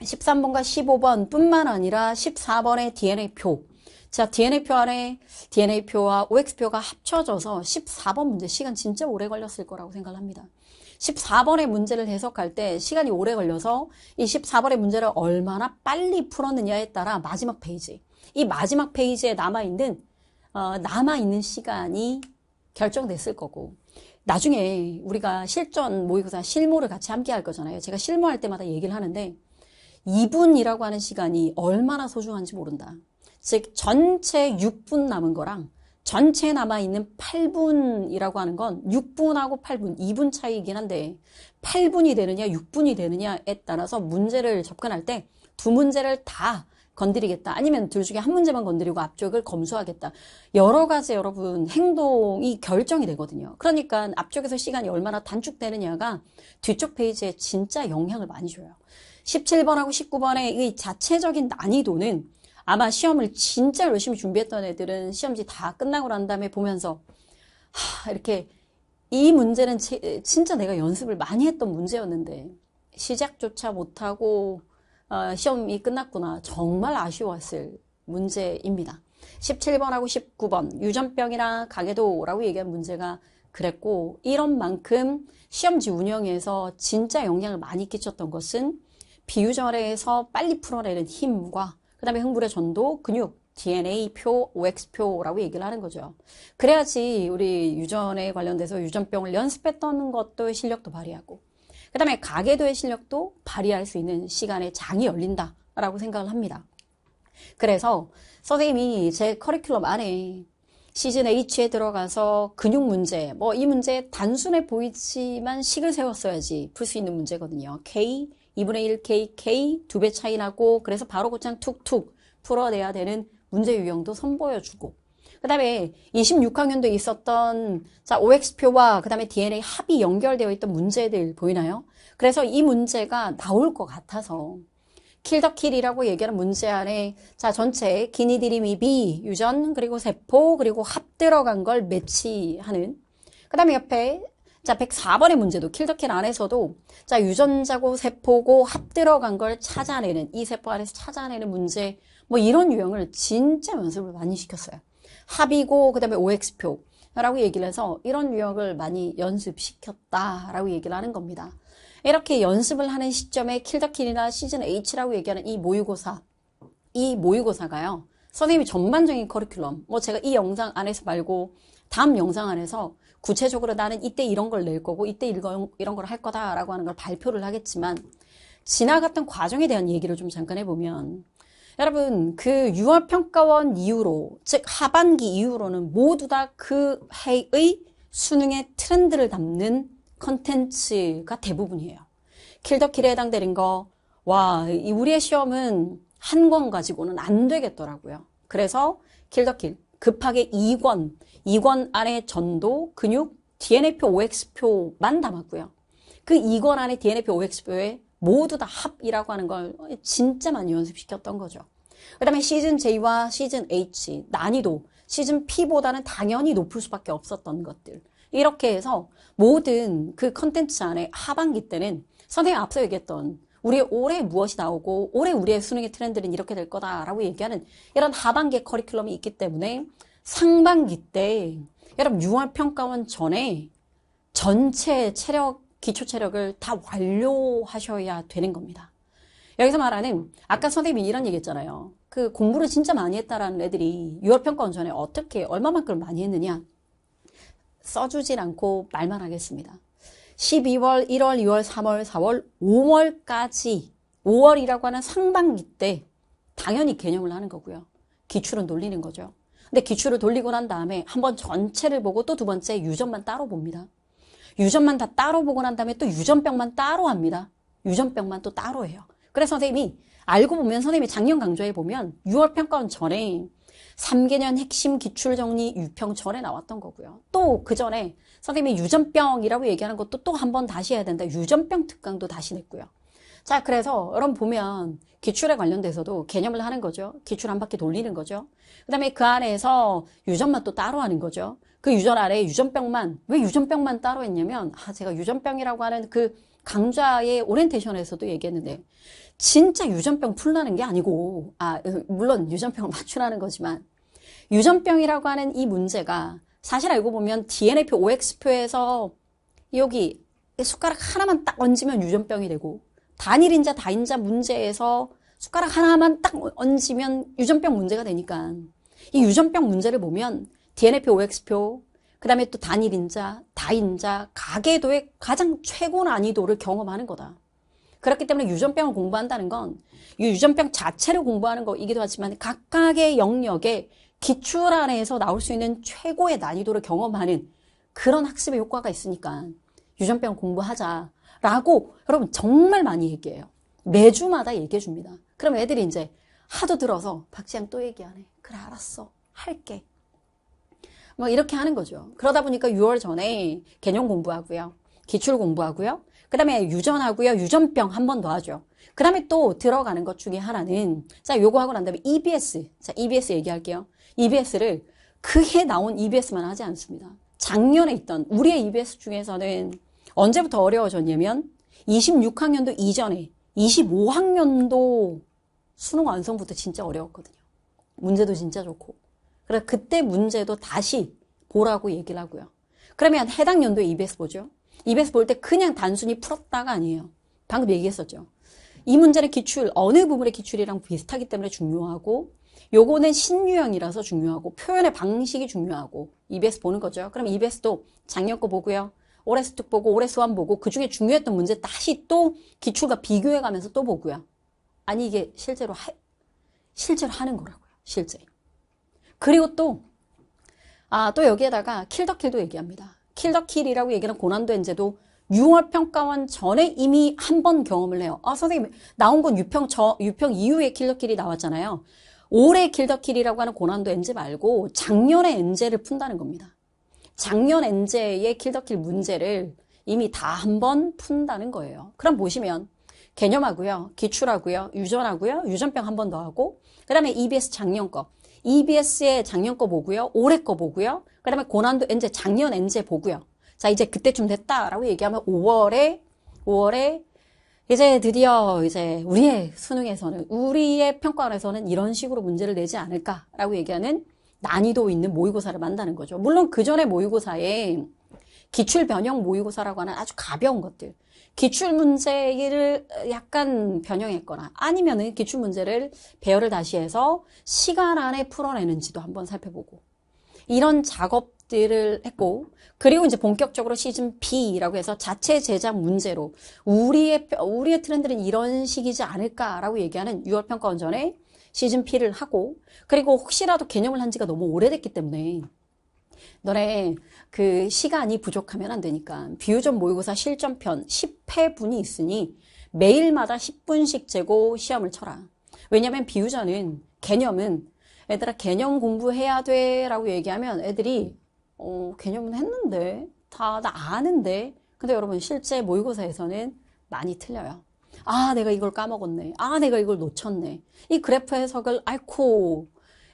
13번과 15번 뿐만 아니라 14번의 DNA표. 자, DNA표 안에 DNA표와 OX표가 합쳐져서 14번 문제 시간 진짜 오래 걸렸을 거라고 생각을 합니다. 14번의 문제를 해석할 때 시간이 오래 걸려서 이 14번의 문제를 얼마나 빨리 풀었느냐에 따라 마지막 페이지, 이 마지막 페이지에 남아있는 시간이 결정됐을 거고, 나중에 우리가 실전 모의고사 실무를 같이 함께 할 거잖아요. 제가 실무할 때마다 얘기를 하는데 2분이라고 하는 시간이 얼마나 소중한지 모른다. 즉 전체 6분 남은 거랑 전체 남아있는 8분이라고 하는 건 6분하고 8분, 2분 차이이긴 한데 8분이 되느냐 6분이 되느냐에 따라서 문제를 접근할 때 두 문제를 다 건드리겠다. 아니면 둘 중에 한 문제만 건드리고 앞쪽을 검수하겠다. 여러 가지 여러분 행동이 결정이 되거든요. 그러니까 앞쪽에서 시간이 얼마나 단축되느냐가 뒤쪽 페이지에 진짜 영향을 많이 줘요. 17번하고 19번의 이 자체적인 난이도는 아마 시험을 진짜 열심히 준비했던 애들은 시험지 다 끝나고 난 다음에 보면서 이렇게 이 문제는 진짜 내가 연습을 많이 했던 문제였는데 시작조차 못하고 시험이 끝났구나. 정말 아쉬웠을 문제입니다. 17번하고 19번 유전병이나 가계도라고 얘기한 문제가 그랬고 이런 만큼 시험지 운영에서 진짜 영향을 많이 끼쳤던 것은 비유절에서 빨리 풀어내는 힘과 그 다음에 흥분의 전도, 근육, DNA표, OX표라고 얘기를 하는 거죠. 그래야지 우리 유전에 관련돼서 유전병을 연습했던 것도 실력도 발휘하고 그 다음에 가계도의 실력도 발휘할 수 있는 시간에 장이 열린다라고 생각을 합니다. 그래서 선생님이 제 커리큘럼 안에 시즌 H에 들어가서 근육 문제, 이 문제 단순해 보이지만 식을 세웠어야지 풀 수 있는 문제거든요. K, 2분의 1 K 2배 차이 나고 그래서 바로 곧장 툭툭 풀어내야 되는 문제 유형도 선보여주고 그 다음에 26학년도에 있었던 OX표와 그 다음에 DNA 합이 연결되어 있던 문제들 보이나요? 그래서 이 문제가 나올 것 같아서 킬더킬이라고 얘기하는 문제 안에 전체 기니디리미비, 유전, 그리고 세포, 그리고 합 들어간 걸 매치하는 그 다음에 옆에 104번의 문제도 킬더킬 안에서도 유전자고 세포고 합 들어간 걸 찾아내는 이 세포 안에서 찾아내는 문제 이런 유형을 진짜 연습을 많이 시켰어요. 합이고 그 다음에 OX표라고 얘기를 해서 이런 유형을 많이 연습시켰다라고 얘기를 하는 겁니다. 이렇게 연습을 하는 시점에 킬더킬이나 시즌 H라고 얘기하는 이 모의고사가요. 선생님이 전반적인 커리큘럼, 제가 이 영상 안에서 말고 다음 영상 안에서 구체적으로 나는 이때 이런 걸 낼 거고 이때 이런 걸 할 거다라고 하는 걸 발표를 하겠지만 지나갔던 과정에 대한 얘기를 좀 잠깐 해보면 여러분 그 6월 평가원 이후로 즉 하반기 이후로는 모두 다 그 해의 수능의 트렌드를 담는 컨텐츠가 대부분이에요. 킬더킬에 해당되는 거 우리의 시험은 한 권 가지고는 안 되겠더라고요. 그래서 킬더킬 급하게 2권 안에 전도, 근육, DNA표, OX표만 담았고요. 그 2권 안에 DNA표, OX표에 모두 다 합이라고 하는 걸 진짜 많이 연습시켰던 거죠. 그 다음에 시즌 J와 시즌 H, 난이도, 시즌 P보다는 당연히 높을 수밖에 없었던 것들. 이렇게 해서 모든 그 컨텐츠 안에 하반기 때는 선생님이 앞서 얘기했던 우리의 올해 무엇이 나오고 올해 우리의 수능의 트렌드는 이렇게 될 거다라고 얘기하는 이런 하반기 커리큘럼이 있기 때문에 상반기 때 여러분 6월 평가원 전에 전체 기초 체력을 다 완료하셔야 되는 겁니다. 여기서 말하는 아까 선생님이 이런 얘기 했잖아요. 그 공부를 진짜 많이 했다라는 애들이 6월 평가원 전에 어떻게 얼마만큼 많이 했느냐 써주질 않고 말만 하겠습니다. 12월, 1월, 2월, 3월, 4월, 5월까지 5월이라고 하는 상반기 때 당연히 개념을 하는 거고요. 기출은 돌리는 거죠. 근데 기출을 돌리고 난 다음에 한번 전체를 보고 또 두 번째 유전만 따로 봅니다. 유전만 다 따로 보고 난 다음에 또 유전병만 따로 합니다. 유전병만 또 따로 해요. 그래서 선생님이 알고 보면 선생님이 작년 강좌에 보면 6월 평가원 전에 3개년 핵심 기출 정리 유평 전에 나왔던 거고요. 또 그 전에 선생님이 유전병이라고 얘기하는 것도 또 한 번 다시 해야 된다. 유전병 특강도 다시 냈고요. 자, 그래서 여러분 보면 기출에 관련돼서도 개념을 하는 거죠. 기출 한 바퀴 돌리는 거죠. 그 다음에 그 안에서 유전만 또 따로 하는 거죠. 그 유전 아래에 유전병만, 왜 유전병만 따로 했냐면, 제가 유전병이라고 하는 그 강좌의 오리엔테이션에서도 얘기했는데, 진짜 유전병 풀라는 게 아니고, 물론 유전병을 맞추라는 거지만, 유전병이라고 하는 이 문제가 사실 알고 보면 DNA표, OX표에서 여기 숟가락 하나만 딱 얹으면 유전병이 되고, 단일인자, 다인자 문제에서 숟가락 하나만 딱 얹으면 유전병 문제가 되니까 이 유전병 문제를 보면 DNA표, OX표, 그 다음에 또 단일인자, 다인자, 가계도의 가장 최고 난이도를 경험하는 거다. 그렇기 때문에 유전병을 공부한다는 건 이 유전병 자체를 공부하는 거이기도 하지만 각각의 영역에 기출 안에서 나올 수 있는 최고의 난이도를 경험하는 그런 학습의 효과가 있으니까 유전병 공부하자라고 여러분 정말 많이 얘기해요. 매주마다 얘기해 줍니다. 그럼 애들이 이제 하도 들어서 박지영 또 얘기하네. 그래 알았어. 할게. 뭐 이렇게 하는 거죠. 그러다 보니까 6월 전에 개념 공부하고요. 기출 공부하고요. 그 다음에 유전하고요. 유전병 한 번 더 하죠. 그 다음에 또 들어가는 것 중에 하나는 자 요거 하고 난 다음에 EBS. 자 EBS 얘기할게요. EBS를 그해 나온 EBS만 하지 않습니다. 작년에 있던 우리의 EBS 중에서는 언제부터 어려워졌냐면 26학년도 이전에 25학년도 수능 완성부터 진짜 어려웠거든요. 문제도 진짜 좋고. 그래서 그때 문제도 다시 보라고 얘기를 하고요. 그러면 해당 연도에 EBS 보죠. EBS 볼 때 그냥 단순히 풀었다가 아니에요. 방금 얘기했었죠. 이 문제는 기출, 어느 부분의 기출이랑 비슷하기 때문에 중요하고 요거는 신유형이라서 중요하고 표현의 방식이 중요하고 EBS 보는 거죠. 그럼 EBS도 작년 거 보고요. 올해 수특 보고 올해 수완 보고 그중에 중요했던 문제 다시 또 기출과 비교해가면서 또 보고요. 아니 이게 실제로 하는 거라고요. 실제. 그리고 또 여기에다가 킬더킬도 얘기합니다. 킬더킬이라고 얘기하는 고난도 엔제도 6월 평가원 전에 이미 한 번 경험을 해요. 선생님 나온 건 유평 이후에 킬더킬이 나왔잖아요. 올해 킬더킬이라고 하는 고난도 엔제 말고 작년에 엔제를 푼다는 겁니다. 작년 엔제의 킬더킬 문제를 이미 다 한 번 푼다는 거예요. 그럼 보시면 개념하고요. 기출하고요. 유전하고요. 유전병 한 번 더 하고 그 다음에 EBS 작년 거. EBS의 작년 거 보고요. 올해 거 보고요. 그 다음에 고난도 엔제 작년 엔제 보고요. 자 이제 그때쯤 됐다라고 얘기하면 5월에 이제 드디어 이제 우리의 수능에서는 우리의 평가원에서는 이런 식으로 문제를 내지 않을까라고 얘기하는 난이도 있는 모의고사를 만드는 거죠. 물론 그 전에 모의고사에 기출 변형 모의고사라고 하는 아주 가벼운 것들, 기출 문제를 약간 변형했거나 아니면은 기출 문제를 배열을 다시 해서 시간 안에 풀어내는지도 한번 살펴보고 이런 작업들을 했고 그리고 이제 본격적으로 시즌 B라고 해서 자체 제작 문제로 우리의 트렌드는 이런 식이지 않을까라고 얘기하는 6월 평가원 전에 시즌 P를 하고 그리고 혹시라도 개념을 한 지가 너무 오래됐기 때문에 너네 그 시간이 부족하면 안 되니까 비유전 모의고사 실전편 10회분이 있으니 매일마다 10분씩 재고 시험을 쳐라. 왜냐면 비유전은 개념은 애들아 개념 공부해야 돼 라고 얘기하면 애들이 개념은 했는데 다 나 아는데 근데 여러분 실제 모의고사에서는 많이 틀려요. 내가 이걸 까먹었네. 내가 이걸 놓쳤네. 이 그래프 해석을 앓고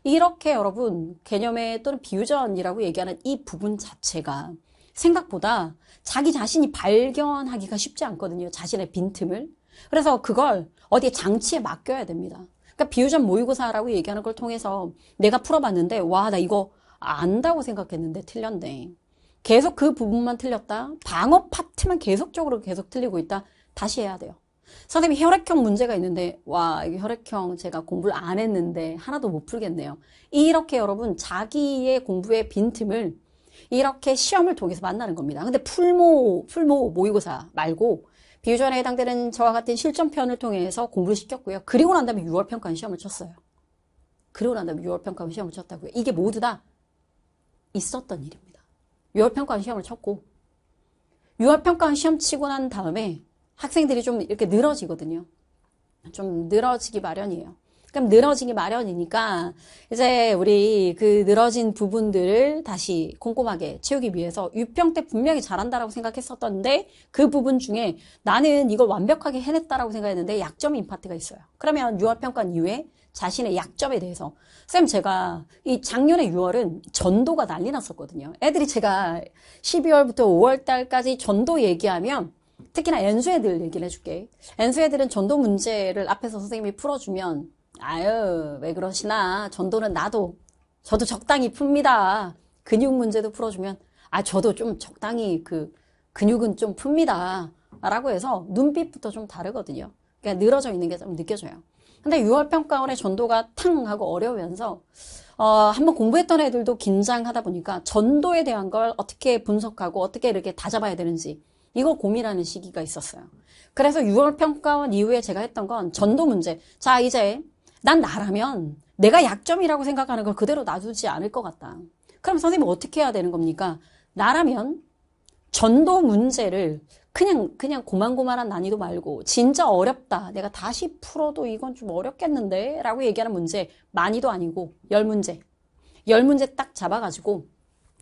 이렇게 여러분 개념의 또는 비유전이라고 얘기하는 이 부분 자체가 생각보다 자기 자신이 발견하기가 쉽지 않거든요. 자신의 빈틈을. 그래서 그걸 어디에 장치에 맡겨야 됩니다. 그러니까 비유전 모의고사라고 얘기하는 걸 통해서 내가 풀어봤는데 나 이거 안다고 생각했는데 틀렸네. 계속 그 부분만 틀렸다. 방어 파트만 계속적으로 계속 틀리고 있다. 다시 해야 돼요. 선생님이 혈액형 문제가 있는데 이게 혈액형 제가 공부를 안 했는데 하나도 못 풀겠네요. 이렇게 여러분 자기의 공부의 빈틈을 이렇게 시험을 통해서 만나는 겁니다. 근데 풀모 모의고사 말고 비유전에 해당되는 저와 같은 실전편을 통해서 공부를 시켰고요. 그리고 난 다음에 6월 평가원 시험을 쳤어요. 그리고 난 다음에 6월 평가원 시험을 쳤다고요. 이게 모두 다 있었던 일입니다. 6월 평가원 시험을 쳤고 6월 평가원 시험 치고 난 다음에 학생들이 좀 이렇게 늘어지거든요. 좀 늘어지기 마련이에요. 그럼 늘어지기 마련이니까 이제 우리 그 늘어진 부분들을 다시 꼼꼼하게 채우기 위해서 유평 때 분명히 잘한다라고 생각했었던데 그 부분 중에 나는 이걸 완벽하게 해냈다라고 생각했는데 약점 임파트가 있어요. 그러면 6월 평가원 이후에 자신의 약점에 대해서 쌤 제가 이 작년에 6월은 전도가 난리 났었거든요. 애들이 제가 12월부터 5월 달까지 전도 얘기하면 특히나 N수 애들 얘기를 해줄게. N수 애들은 전도 문제를 앞에서 선생님이 풀어주면 아유 왜 그러시나 전도는 저도 적당히 풉니다. 근육 문제도 풀어주면 저도 좀 적당히 근육은 좀 풉니다 라고 해서 눈빛부터 좀 다르거든요. 그러니까 늘어져 있는 게 좀 느껴져요. 근데 6월 평가원의 전도가 탕 하고 어려우면서 한번 공부했던 애들도 긴장하다 보니까 전도에 대한 걸 어떻게 분석하고 어떻게 이렇게 다잡아야 되는지 이걸 고민하는 시기가 있었어요. 그래서 6월 평가원 이후에 제가 했던 건 전도 문제. 자, 이제 난 나라면 내가 약점이라고 생각하는 걸 그대로 놔두지 않을 것 같다. 그럼 선생님 어떻게 해야 되는 겁니까? 나라면 전도 문제를 그냥 고만고만한 난이도 말고 진짜 어렵다. 내가 다시 풀어도 이건 좀 어렵겠는데? 라고 얘기하는 문제 많이도 아니고 10문제. 10문제 딱 잡아가지고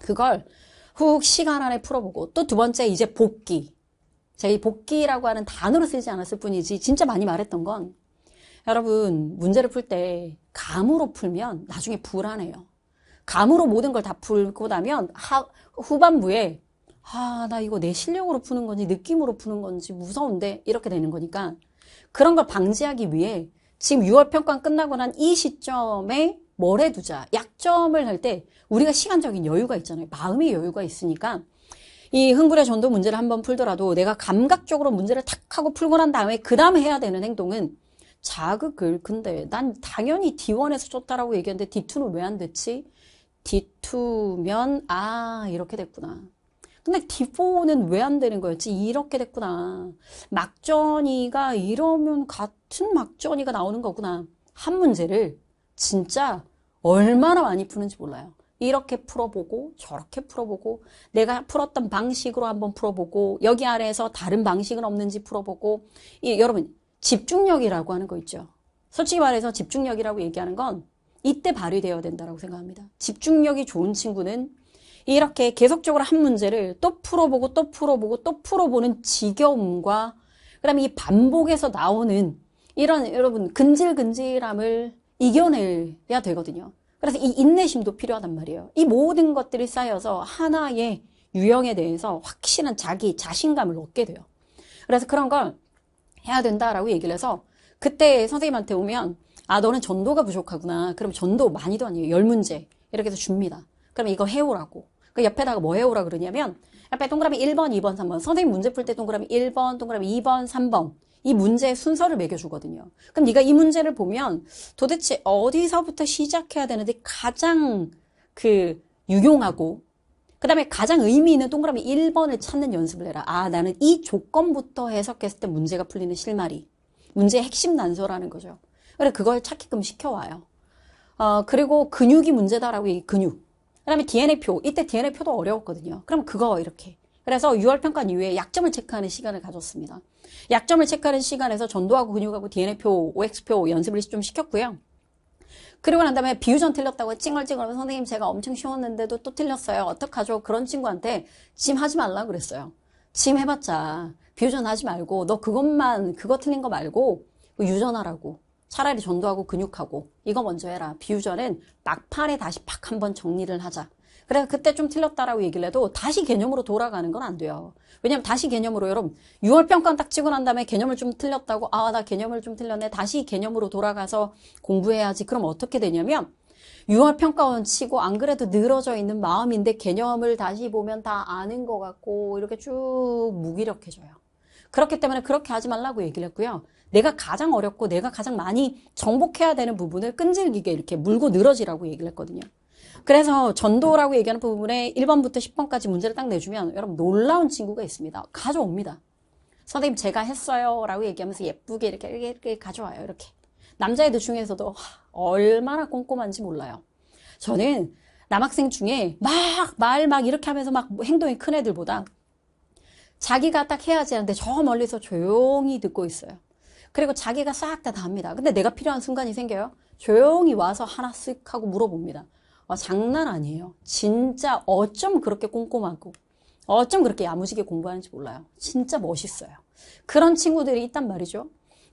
그걸 훅 시간 안에 풀어보고 또 두 번째 이제 복기. 제가 이 복기라고 하는 단어를 쓰지 않았을 뿐이지 진짜 많이 말했던 건 여러분 문제를 풀 때 감으로 풀면 나중에 불안해요. 감으로 모든 걸 다 풀고 나면 후반부에 나 이거 내 실력으로 푸는 건지 느낌으로 푸는 건지 무서운데 이렇게 되는 거니까 그런 걸 방지하기 위해 지금 6월 평가 끝나고 난 이 시점에 뭘 해두자. 약점을 할 때 우리가 시간적인 여유가 있잖아요. 마음의 여유가 있으니까 이 흥분의 전도 문제를 한번 풀더라도 내가 감각적으로 문제를 탁 하고 풀고 난 다음에 그 다음에 해야 되는 행동은 자극을 근데 난 당연히 D1에서 줬다라고 얘기했는데 D2는 왜 안 됐지? D2면 이렇게 됐구나. 근데 D4는 왜 안 되는 거였지? 이렇게 됐구나. 막전이가 이러면 같은 막전이가 나오는 거구나. 한 문제를 진짜 얼마나 많이 푸는지 몰라요. 이렇게 풀어보고 저렇게 풀어보고 내가 풀었던 방식으로 한번 풀어보고 여기 아래에서 다른 방식은 없는지 풀어보고 여러분 집중력이라고 하는 거 있죠. 솔직히 말해서 집중력이라고 얘기하는 건 이때 발휘되어야 된다고 생각합니다. 집중력이 좋은 친구는 이렇게 계속적으로 한 문제를 또 풀어보고 또 풀어보고 또 풀어보는 지겨움과 그다음에 이 반복에서 나오는 이런 여러분 근질근질함을 이겨내야 되거든요. 그래서 이 인내심도 필요하단 말이에요. 이 모든 것들이 쌓여서 하나의 유형에 대해서 확실한 자기 자신감을 얻게 돼요. 그래서 그런 걸 해야 된다라고 얘기를 해서 그때 선생님한테 오면 너는 전도가 부족하구나. 그럼 전도 많이도 아니에요. 10문제 이렇게 해서 줍니다. 그럼 이거 해오라고. 그 옆에다가 뭐 해오라 그러냐면 옆에 동그라미 1번, 2번, 3번. 선생님 문제 풀 때 동그라미 1번, 동그라미 2번, 3번. 이 문제의 순서를 매겨주거든요. 그럼 네가 이 문제를 보면 도대체 어디서부터 시작해야 되는지 가장 유용하고 그다음에 가장 의미 있는 동그라미 1번을 찾는 연습을 해라. 나는 이 조건부터 해석했을 때 문제가 풀리는 실마리. 문제의 핵심 난서라는 거죠. 그래서 그걸 찾게끔 시켜와요. 그리고 근육이 문제다라고 얘기, 근육. 그 다음에 DNA표. 이때 DNA표도 어려웠거든요. 그럼 그거 이렇게. 그래서 6월 평가 이후에 약점을 체크하는 시간을 가졌습니다. 약점을 체크하는 시간에서 전도하고 근육하고 DNA표, OX표 연습을 좀 시켰고요. 그리고 난 다음에 비유전 틀렸다고 찡얼찡얼 선생님 제가 엄청 쉬웠는데도 또 틀렸어요. 어떡하죠? 그런 친구한테 지금 하지 말라고 그랬어요. 지금 해봤자 비유전 하지 말고 너 그거 틀린 거 말고 유전하라고. 차라리 전도하고 근육하고 이거 먼저 해라. 비유전은 막판에 다시 팍 한번 정리를 하자. 그래서 그때 좀 틀렸다라고 얘기를 해도 다시 개념으로 돌아가는 건 안 돼요. 왜냐면 다시 개념으로 여러분 6월 평가 딱 찍고 난 다음에 개념을 좀 틀렸다고 나 개념을 좀 틀렸네. 다시 개념으로 돌아가서 공부해야지. 그럼 어떻게 되냐면 6월 평가원 치고 안 그래도 늘어져 있는 마음인데 개념을 다시 보면 다 아는 것 같고 이렇게 쭉 무기력해져요. 그렇기 때문에 그렇게 하지 말라고 얘기를 했고요. 내가 가장 어렵고 내가 가장 많이 정복해야 되는 부분을 끈질기게 이렇게 물고 늘어지라고 얘기를 했거든요. 그래서 전도라고 얘기하는 부분에 1번부터 10번까지 문제를 딱 내주면 여러분 놀라운 친구가 있습니다. 가져옵니다. 선생님 제가 했어요 라고 얘기하면서 예쁘게 이렇게 가져와요. 이렇게. 남자애들 중에서도 얼마나 꼼꼼한지 몰라요. 저는 남학생 중에 막 이렇게 하면서 막 행동이 큰 애들보다 자기가 딱 해야지 하는데 저 멀리서 조용히 듣고 있어요. 그리고 자기가 싹 다 합니다. 근데 내가 필요한 순간이 생겨요. 조용히 와서 하나 쓱 하고 물어봅니다. 장난 아니에요. 진짜 어쩜 그렇게 꼼꼼하고 어쩜 그렇게 야무지게 공부하는지 몰라요. 진짜 멋있어요. 그런 친구들이 있단 말이죠.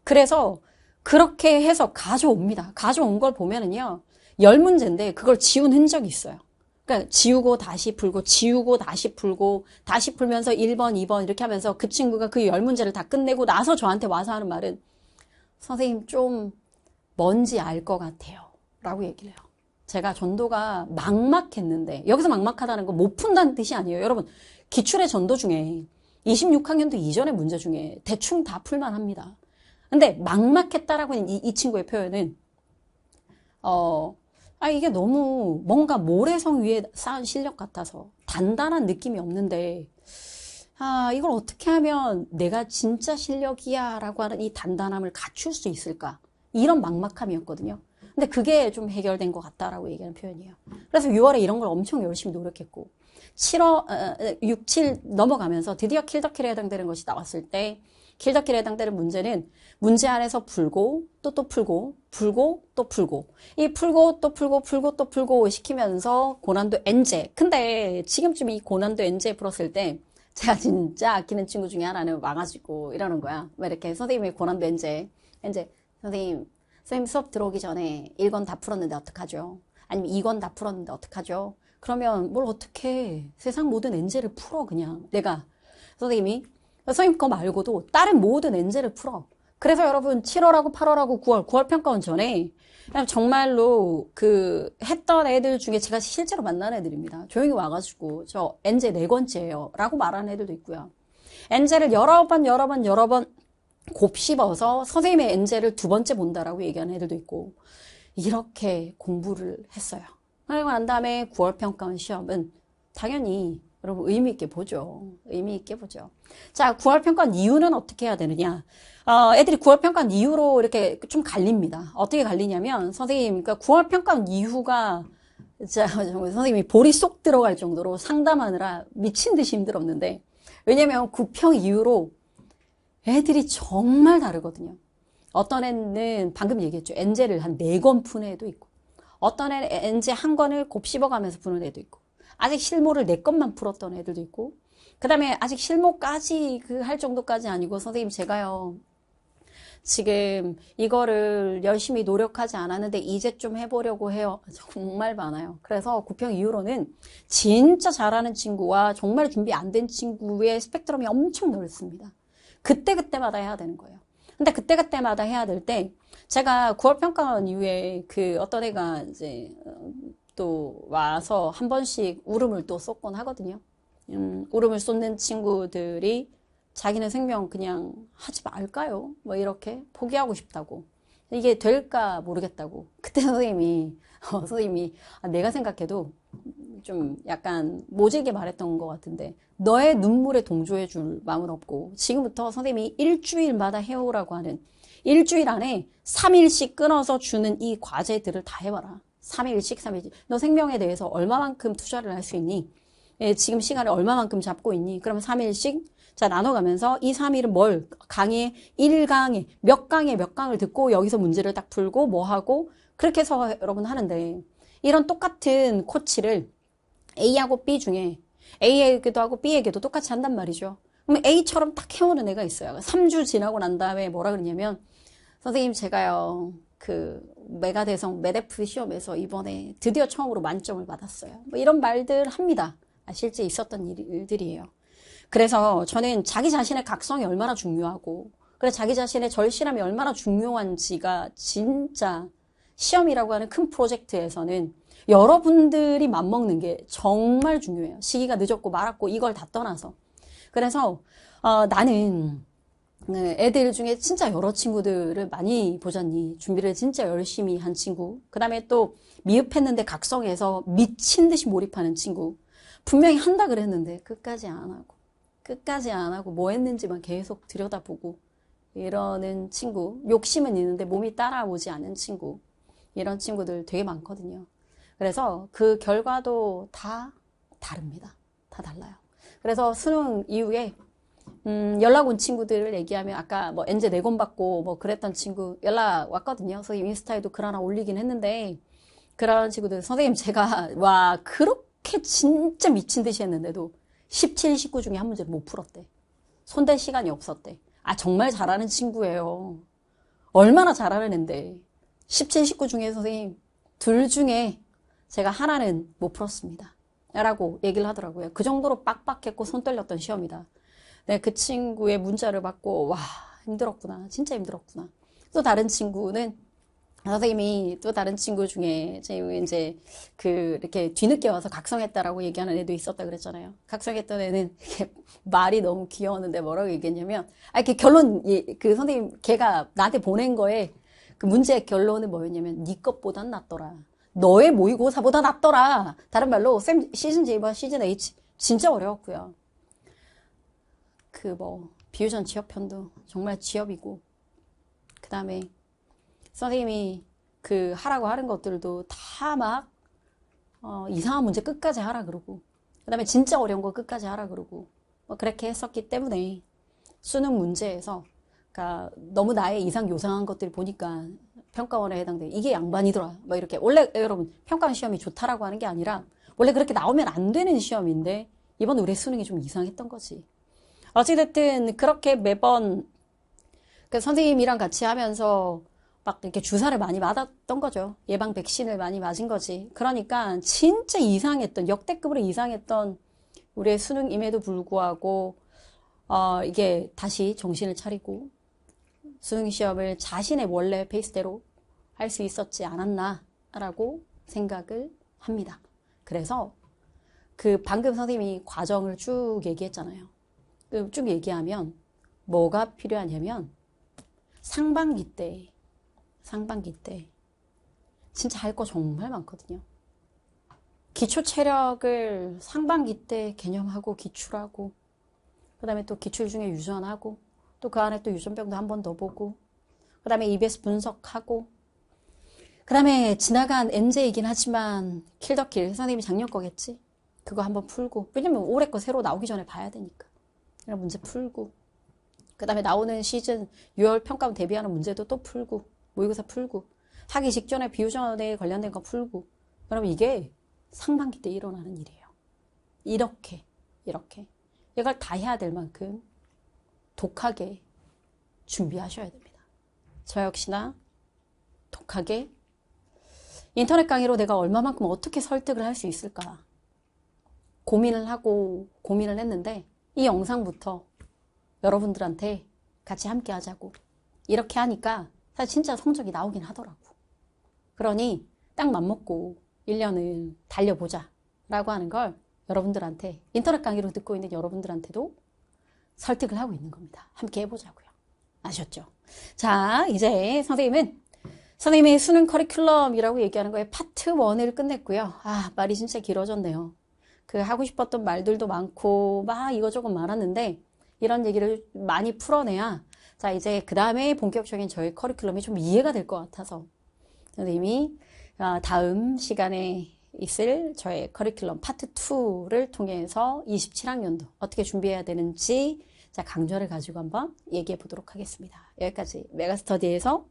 그래서 그렇게 해서 가져옵니다. 가져온 걸 보면은요. 10문제인데 그걸 지운 흔적이 있어요. 그러니까 지우고 다시 풀고 지우고 다시 풀고 다시 풀면서 1번, 2번 이렇게 하면서 그 친구가 그 10문제를 다 끝내고 나서 저한테 와서 하는 말은 선생님 좀 뭔지 알 것 같아요 라고 얘기를 해요. 제가 전도가 막막했는데 여기서 막막하다는 건 못 푼다는 뜻이 아니에요. 여러분 기출의 전도 중에 26학년도 이전의 문제 중에 대충 다 풀만 합니다. 근데 막막했다라고 하는 이 친구의 표현은 이게 너무 뭔가 모래성 위에 쌓은 실력 같아서 단단한 느낌이 없는데 이걸 어떻게 하면 내가 진짜 실력이야 라고 하는 이 단단함을 갖출 수 있을까? 이런 막막함이었거든요. 근데 그게 좀 해결된 것 같다라고 얘기하는 표현이에요. 그래서 6월에 이런 걸 엄청 열심히 노력했고 6, 7 넘어가면서 드디어 킬더킬에 해당되는 것이 나왔을 때 킬더킬에 해당되는 문제는 문제 안에서 풀고 또 풀고 또 풀고 이 풀고 또 풀고 시키면서 고난도 N제. 근데 지금쯤 이 고난도 N제 풀었을 때 제가 진짜 아끼는 친구 중에 하나는 와가지고 이러는 거야. 왜 이렇게 선생님이 고난도 N제 선생님 수업 들어오기 전에 1권 다 풀었는데 어떡하죠? 아니면 2권 다 풀었는데 어떡하죠? 그러면 뭘 어떻게 세상 모든 N제를 풀어 그냥 내가 선생님 거 말고도 다른 모든 N제를 풀어. 그래서 여러분 7월하고 8월하고 9월 평가원 전에 그냥 정말로 했던 애들 중에 제가 실제로 만난 애들입니다. 조용히 와가지고 저 N제 4권째예요 라고 말하는 애들도 있고요. N제를 여러 번 곱씹어서 선생님의 N제를 2번째 본다라고 얘기하는 애들도 있고 이렇게 공부를 했어요. 그리고 난 다음에 9월 평가원 시험은 당연히 여러분 의미 있게 보죠. 의미 있게 보죠. 자, 9월 평가원 이유는 어떻게 해야 되느냐? 애들이 9월 평가원 이후로 이렇게 좀 갈립니다. 어떻게 갈리냐면 선생님, 그러니까 9월 평가원 이후가 선생님이 볼이 쏙 들어갈 정도로 상담하느라 미친 듯이 힘들었는데 왜냐면 9평 이후로 애들이 정말 다르거든요. 어떤 애는 방금 얘기했죠. N제를 한 4권 푼 애도 있고 어떤 애는 N제 한 권을 곱씹어가면서 푸는 애도 있고 아직 실모를 4건만 풀었던 애들도 있고 그 다음에 아직 실모까지 할 정도까지 아니고 선생님 제가요 지금 이거를 열심히 노력하지 않았는데 이제 좀 해보려고 해요. 정말 많아요. 그래서 9평 이후로는 진짜 잘하는 친구와 정말 준비 안 된 친구의 스펙트럼이 엄청 넓습니다. 그때마다 해야 되는 거예요. 근데 그때마다 해야 될 때 제가 9월 평가원 이후에 어떤 애가 이제 또 와서 한 번씩 울음을 또 쏟곤 하거든요. 울음을 쏟는 친구들이 자기는 생명 그냥 하지 말까요? 뭐 이렇게 포기하고 싶다고. 이게 될까 모르겠다고. 그때 선생님이 내가 생각해도 좀 약간 모질게 말했던 것 같은데 너의 눈물에 동조해 줄 마음은 없고 지금부터 선생님이 일주일마다 해오라고 하는 일주일 안에 3일씩 끊어서 주는 이 과제들을 다 해봐라. 3일씩. 너 생명에 대해서 얼마만큼 투자를 할 수 있니? 지금 시간을 얼마만큼 잡고 있니? 그러면 3일씩 나눠가면서 이 3일은 뭘 강의 1강에 몇 강을 듣고 여기서 문제를 딱 풀고 뭐 하고 그렇게 해서 여러분 하는데 이런 똑같은 코치를 A하고 B 중에 A에게도 하고 B에게도 똑같이 한단 말이죠. 그럼 A처럼 딱 해오는 애가 있어요. 3주 지나고 난 다음에 뭐라 그러냐면 선생님 제가요 메가대성 메데프 시험에서 이번에 드디어 처음으로 만점을 받았어요. 뭐 이런 말들 합니다. 실제 있었던 일들이에요. 그래서 저는 자기 자신의 각성이 얼마나 중요하고 그래서 자기 자신의 절실함이 얼마나 중요한지가 진짜 시험이라고 하는 큰 프로젝트에서는 여러분들이 맘먹는 게 정말 중요해요. 시기가 늦었고 말았고 이걸 다 떠나서. 그래서 나는 애들 중에 진짜 여러 친구들을 많이 보잖니. 준비를 진짜 열심히 한 친구. 그 다음에 또 미흡했는데 각성해서 미친 듯이 몰입하는 친구. 분명히 한다 그랬는데 끝까지 안 하고. 끝까지 안 하고 뭐 했는지만 계속 들여다보고 이러는 친구, 욕심은 있는데 몸이 따라오지 않는 친구, 이런 친구들 되게 많거든요. 그래서 그 결과도 다 다릅니다. 다 달라요. 그래서 수능 이후에 연락 온 친구들을 얘기하면 아까 뭐 엔제 내건 받고 뭐 그랬던 친구 연락 왔거든요. 그래서 인스타에도 글 하나 올리긴 했는데 그런 친구들 선생님 제가 와 그렇게 진짜 미친 듯이 했는데도 17, 19 중에 한 문제를 못 풀었대. 손댈 시간이 없었대. 아 정말 잘하는 친구예요. 얼마나 잘하는 앤데 17, 19 중에 선생님 둘 중에 제가 하나는 못 풀었습니다. 라고 얘기를 하더라고요. 그 정도로 빡빡했고 손 떨렸던 시험이다. 네, 그 친구의 문자를 받고 와 힘들었구나. 진짜 힘들었구나. 또 다른 친구는 선생님이 또 다른 친구 중에 이제 그 이렇게 뒤늦게 와서 각성했다라고 얘기하는 애도 있었다 그랬잖아요. 각성했던 애는 이렇게 말이 너무 귀여웠는데 뭐라고 얘기했냐면 이렇게 결론 그 선생님 걔가 나한테 보낸 거에 그 문제의 결론은 뭐였냐면 네 것보단 낫더라. 너의 모의고사보다 낫더라. 다른 말로 쌤 시즌 J와 시즌 H 진짜 어려웠고요. 그 뭐 비유전 지역편도 정말 지역이고 그 다음에 선생님이 그 하라고 하는 것들도 다 막 이상한 문제 끝까지 하라 그러고 그 다음에 진짜 어려운 거 끝까지 하라 그러고 뭐 그렇게 했었기 때문에 수능 문제에서 그러니까 너무 나의 이상 요상한 것들 보니까 평가원에 해당돼 이게 양반이더라 뭐 이렇게 원래 여러분 평가원 시험이 좋다라고 하는 게 아니라 원래 그렇게 나오면 안 되는 시험인데 이번 우리 수능이 좀 이상했던 거지. 어찌됐든 그렇게 매번 그 선생님이랑 같이 하면서 막 이렇게 주사를 많이 맞았던 거죠. 예방 백신을 많이 맞은 거지. 그러니까 진짜 이상했던 역대급으로 이상했던 우리의 수능임에도 불구하고 이게 다시 정신을 차리고 수능 시험을 자신의 원래 페이스대로 할 수 있었지 않았나라고 생각을 합니다. 그래서 그 방금 선생님이 과정을 쭉 얘기했잖아요. 쭉 얘기하면 뭐가 필요하냐면 상반기 때 진짜 할 거 정말 많거든요. 기초 체력을 상반기 때 개념하고 기출하고 그 다음에 또 기출 중에 유전하고 또 그 안에 또 유전병도 한 번 더 보고 그 다음에 EBS 분석하고 그 다음에 지나간 엔제이긴 하지만 킬더킬 선생님이 작년 거겠지. 그거 한번 풀고 왜냐면 올해 거 새로 나오기 전에 봐야 되니까 이런 문제 풀고 그 다음에 나오는 시즌 6월 평가원 대비하는 문제도 또 풀고 모의고사 풀고 하기 직전에 비유전에 관련된 거 풀고 그러면 이게 상반기 때 일어나는 일이에요. 이렇게 이걸 다 해야 될 만큼 독하게 준비하셔야 됩니다. 저 역시나 독하게 인터넷 강의로 내가 얼마만큼 어떻게 설득을 할 수 있을까 고민을 했는데 이 영상부터 여러분들한테 같이 함께 하자고 이렇게 하니까 사실 진짜 성적이 나오긴 하더라고. 그러니 딱 맘먹고 1년을 달려보자 라고 하는 걸 여러분들한테 인터넷 강의로 듣고 있는 여러분들한테도 설득을 하고 있는 겁니다. 함께 해보자고요. 아셨죠? 자 이제 선생님의 수능 커리큘럼이라고 얘기하는 거에 파트 1을 끝냈고요. 말이 진짜 길어졌네요. 그 하고 싶었던 말들도 많고 막 이거저거 많았는데 이런 얘기를 많이 풀어내야 자 이제 그 다음에 본격적인 저희 커리큘럼이 좀 이해가 될 것 같아서 선생님이 다음 시간에 있을 저의 커리큘럼 파트 2를 통해서 27학년도 어떻게 준비해야 되는지 자 강좌를 가지고 한번 얘기해 보도록 하겠습니다. 여기까지 메가스터디에서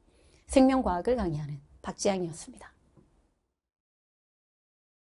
생명과학을 강의하는 박지향이었습니다.